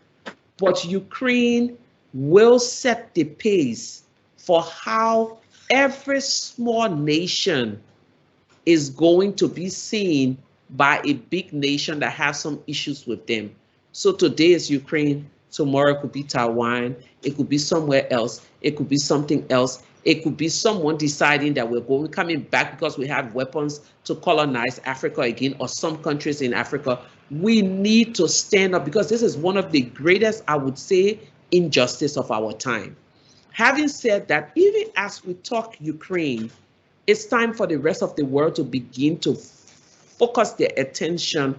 but Ukraine will set the pace for how every small nation is going to be seen by a big nation that has some issues with them. So today is Ukraine, tomorrow it could be Taiwan, it could be somewhere else, it could be something else, it could be someone deciding that we're coming back because we have weapons to colonize Africa again, or some countries in Africa. We need to stand up, because this is one of the greatest, I would say, injustice of our time. Having said that, even as we talk Ukraine, it's time for the rest of the world to begin to focus their attention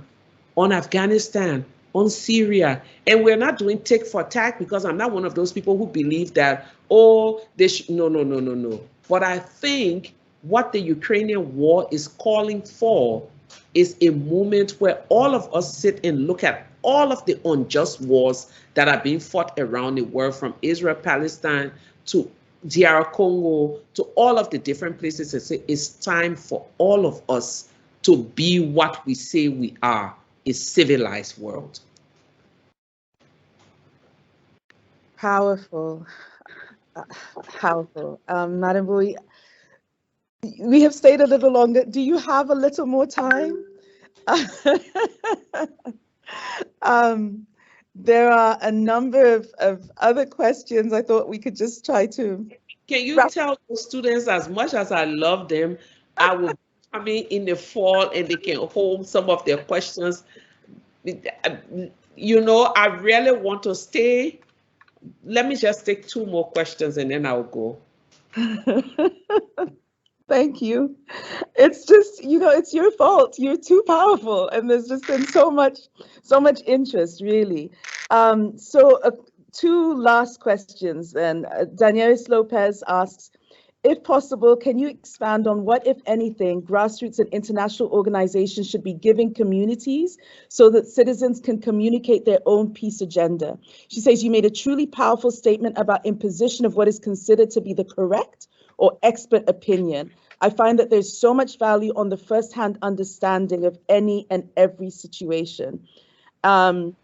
on Afghanistan, on Syria. And we're not doing tick for tack, because I'm not one of those people who believe that, oh, they should, no. But I think what the Ukrainian war is calling for is a moment where all of us sit and look at all of the unjust wars that are being fought around the world, from Israel, Palestine, to DR Congo, to all of the different places, and say it's time for all of us to be what we say we are, a civilized world. Powerful, powerful. Madam Gbowee, we have stayed a little longer. Do you have a little more time? There are a number of other questions. I thought we could just try to. Can you tell the students, as much as I love them, I will come in the fall and they can hold some of their questions. You know, I really want to stay. Let me just take 2 more questions and then I'll go. Thank you. It's just, you know, it's your fault. You're too powerful, and there's just been so much interest, really. So 2 last questions. And Danielis Lopez asks, if possible, can you expand on what, if anything, grassroots and international organizations should be giving communities so that citizens can communicate their own peace agenda? She says, you made a truly powerful statement about imposition of what is considered to be the correct or expert opinion. I find that there's so much value on the first-hand understanding of any and every situation. And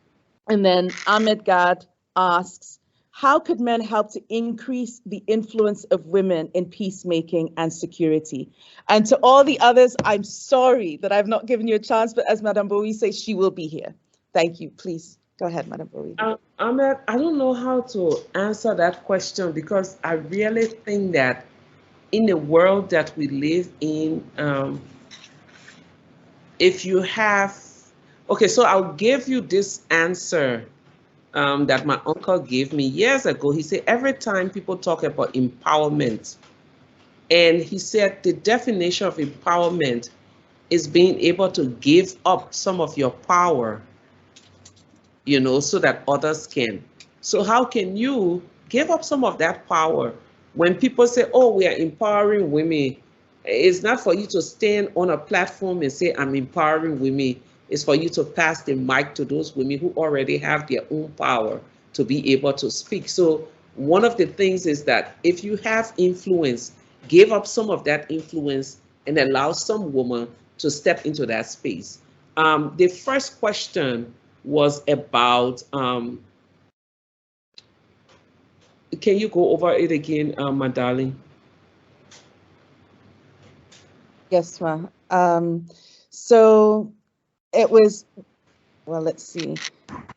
then Ahmed Gad asks, how could men help to increase the influence of women in peacemaking and security? And to all the others, I'm sorry that I've not given you a chance, but as Madame Gbowee says, she will be here. Thank you. Please go ahead, Madame Gbowee. Ahmed, I don't know how to answer that question, because I really think that in the world that we live in, if you have, okay, so I'll give you this answer that my uncle gave me years ago. He said, every time people talk about empowerment, and he said the definition of empowerment is being able to give up some of your power, you know, so that others can. So how can you give up some of that power? When people say, oh, we are empowering women, it's not for you to stand on a platform and say, I'm empowering women. It's for you to pass the mic to those women who already have their own power to be able to speak. So one of the things is that if you have influence, give up some of that influence and allow some woman to step into that space. The first question was about, can you go over it again, my darling? Yes, ma'am. So it was, well, let's see.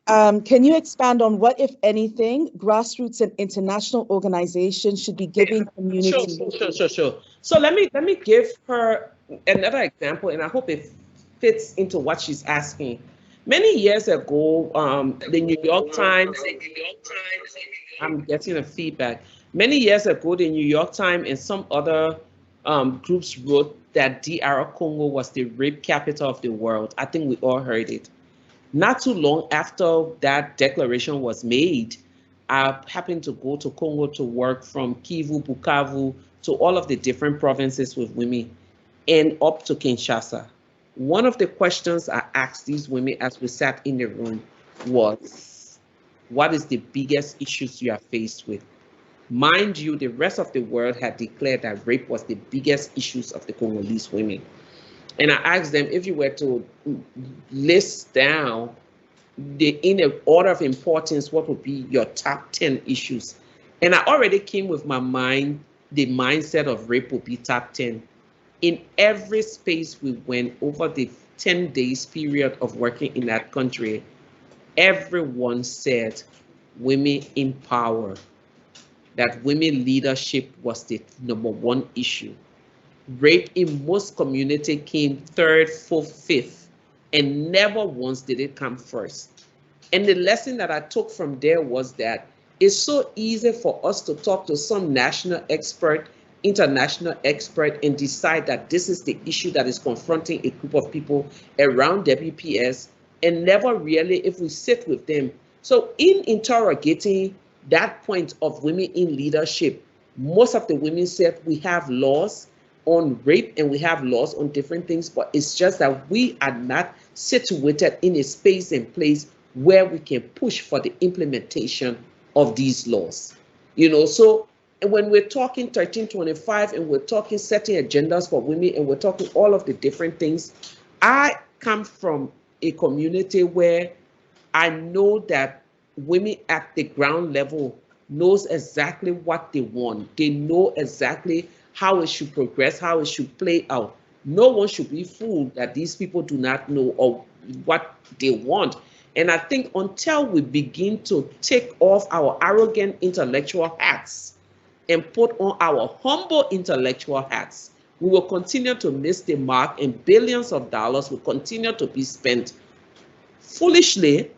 Can you expand on what, if anything, grassroots and international organizations should be giving community? Sure. So let me give her another example, and I hope it fits into what she's asking. Many years ago, the New York Times, I'm getting a feedback. Many years ago, the New York Times and some other groups wrote that DR Congo was the rape capital of the world. I think we all heard it. Not too long after that declaration was made, I happened to go to Congo to work from Kivu, Bukavu, to all of the different provinces with women, and up to Kinshasa. One of the questions I asked these women as we sat in the room was, what is the biggest issues you are faced with? Mind you, the rest of the world had declared that rape was the biggest issues of the Congolese women. And I asked them, if you were to list down in an order of importance, what would be your top 10 issues? And I already came with my mind, the mindset of rape would be top 10. In every space we went over the 10 days period of working in that country, everyone said women in power, that women leadership was the #1 issue. Rape in most communities came 3rd, 4th, 5th, and never once did it come first. And the lesson that I took from there was that it's so easy for us to talk to some national expert, international expert, and decide that this is the issue that is confronting a group of people around WPS, and never really, if we sit with them. So in interrogating that point of women in leadership, most of the women said we have laws on rape and we have laws on different things, but it's just that we are not situated in a space and place where we can push for the implementation of these laws. You know, so when we're talking 1325 and we're talking setting agendas for women and we're talking all of the different things, I come from a community where I know that women at the ground level knows exactly what they want. They know exactly how it should progress, how it should play out. No one should be fooled that these people do not know or what they want. And I think until we begin to take off our arrogant intellectual hats and put on our humble intellectual hats, we will continue to miss the mark, and billions of dollars will continue to be spent foolishly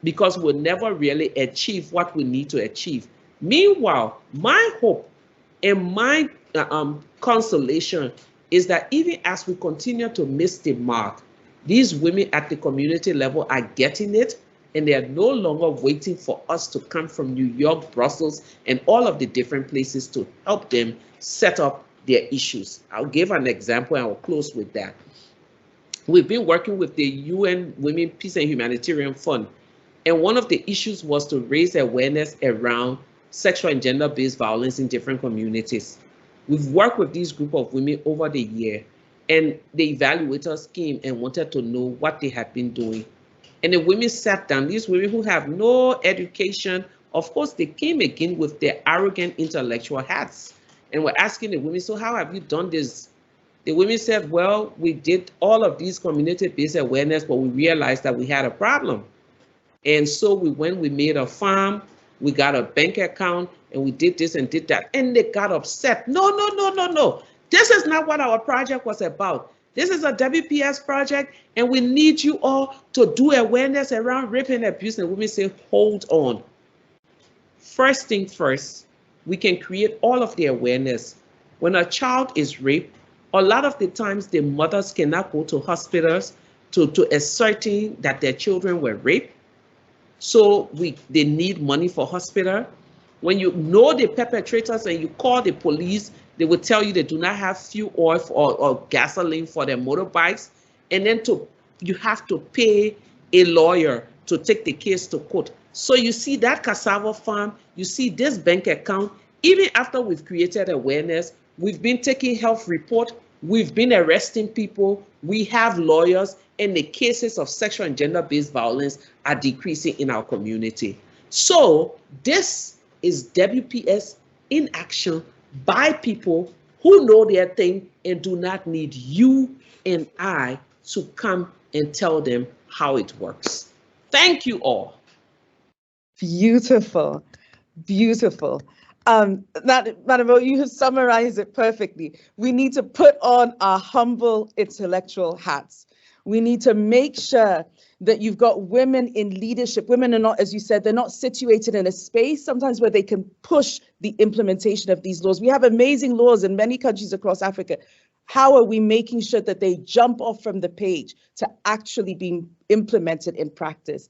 because we'll never really achieve what we need to achieve. Meanwhile, my hope and my consolation is that even as we continue to miss the mark, these women at the community level are getting it, and they are no longer waiting for us to come from New York, Brussels, and all of the different places to help them set up their issues. I'll give an example and I'll close with that. We've been working with the UN Women, Peace and Humanitarian Fund, and one of the issues was to raise awareness around sexual and gender-based violence in different communities. We've worked with this group of women over the year, and the evaluators came and wanted to know what they had been doing. And the women sat down, these women who have no education, of course, they came again with their arrogant intellectual hats and were asking the women, so how have you done this? The women said, well, we did all of these community-based awareness, but we realized that we had a problem. And so we went, we made a farm, we got a bank account, and we did this and did that. And they got upset. No. This is not what our project was about. This is a WPS project, and we need you all to do awareness around rape and abuse. And women say, hold on. First thing first, we can create all of the awareness. When a child is raped, a lot of the times the mothers cannot go to hospitals to ascertain that their children were raped. So they need money for hospital. When you know the perpetrators and you call the police, they will tell you they do not have fuel oil or gasoline for their motorbikes. And then you have to pay a lawyer to take the case to court. So you see that cassava farm, you see this bank account. Even after we've created awareness, we've been taking health report, we've been arresting people, we have lawyers, and the cases of sexual and gender-based violence are decreasing in our community. So this is WPS in action by people who know their thing and do not need you and I to come and tell them how it works. Thank you all. Beautiful, beautiful. Madam O, you have summarized it perfectly. We need to put on our humble intellectual hats. We need to make sure that you've got women in leadership. Women are not, as you said, they're not situated in a space sometimes where they can push the implementation of these laws. We have amazing laws in many countries across Africa. How are we making sure that they jump off from the page to actually being implemented in practice?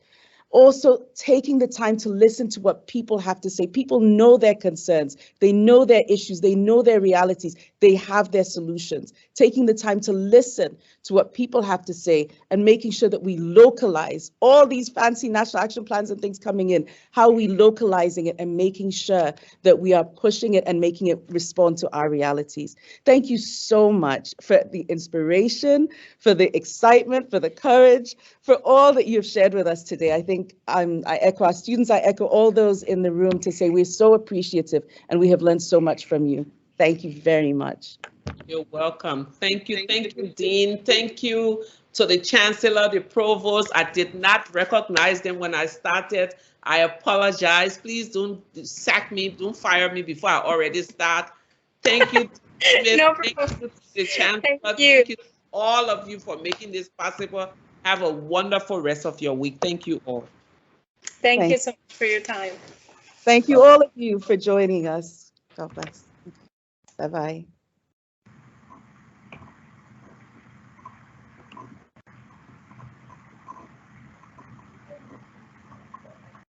Also, taking the time to listen to what people have to say. People know their concerns, they know their issues, they know their realities, they have their solutions. taking the time to listen to what people have to say and making sure that we localize all these fancy national action plans and things coming in. How are we localizing it and making sure that we are pushing it and making it respond to our realities? Thank you so much for the inspiration, for the excitement, for the courage, for all that you've shared with us today. I think I echo our students, I echo all those in the room to say we're so appreciative and we have learned so much from you. Thank you very much. You're welcome. Thank you, Dean. Thank you to the Chancellor, the Provost. I did not recognize them when I started. I apologize. Please don't sack me, don't fire me before I already start. Thank you. No Thank you to the Chancellor. Thank you to all of you for making this possible. Have a wonderful rest of your week. Thank you all. Thank you so much for your time. Thank you all of you for joining us. God bless. Bye-bye.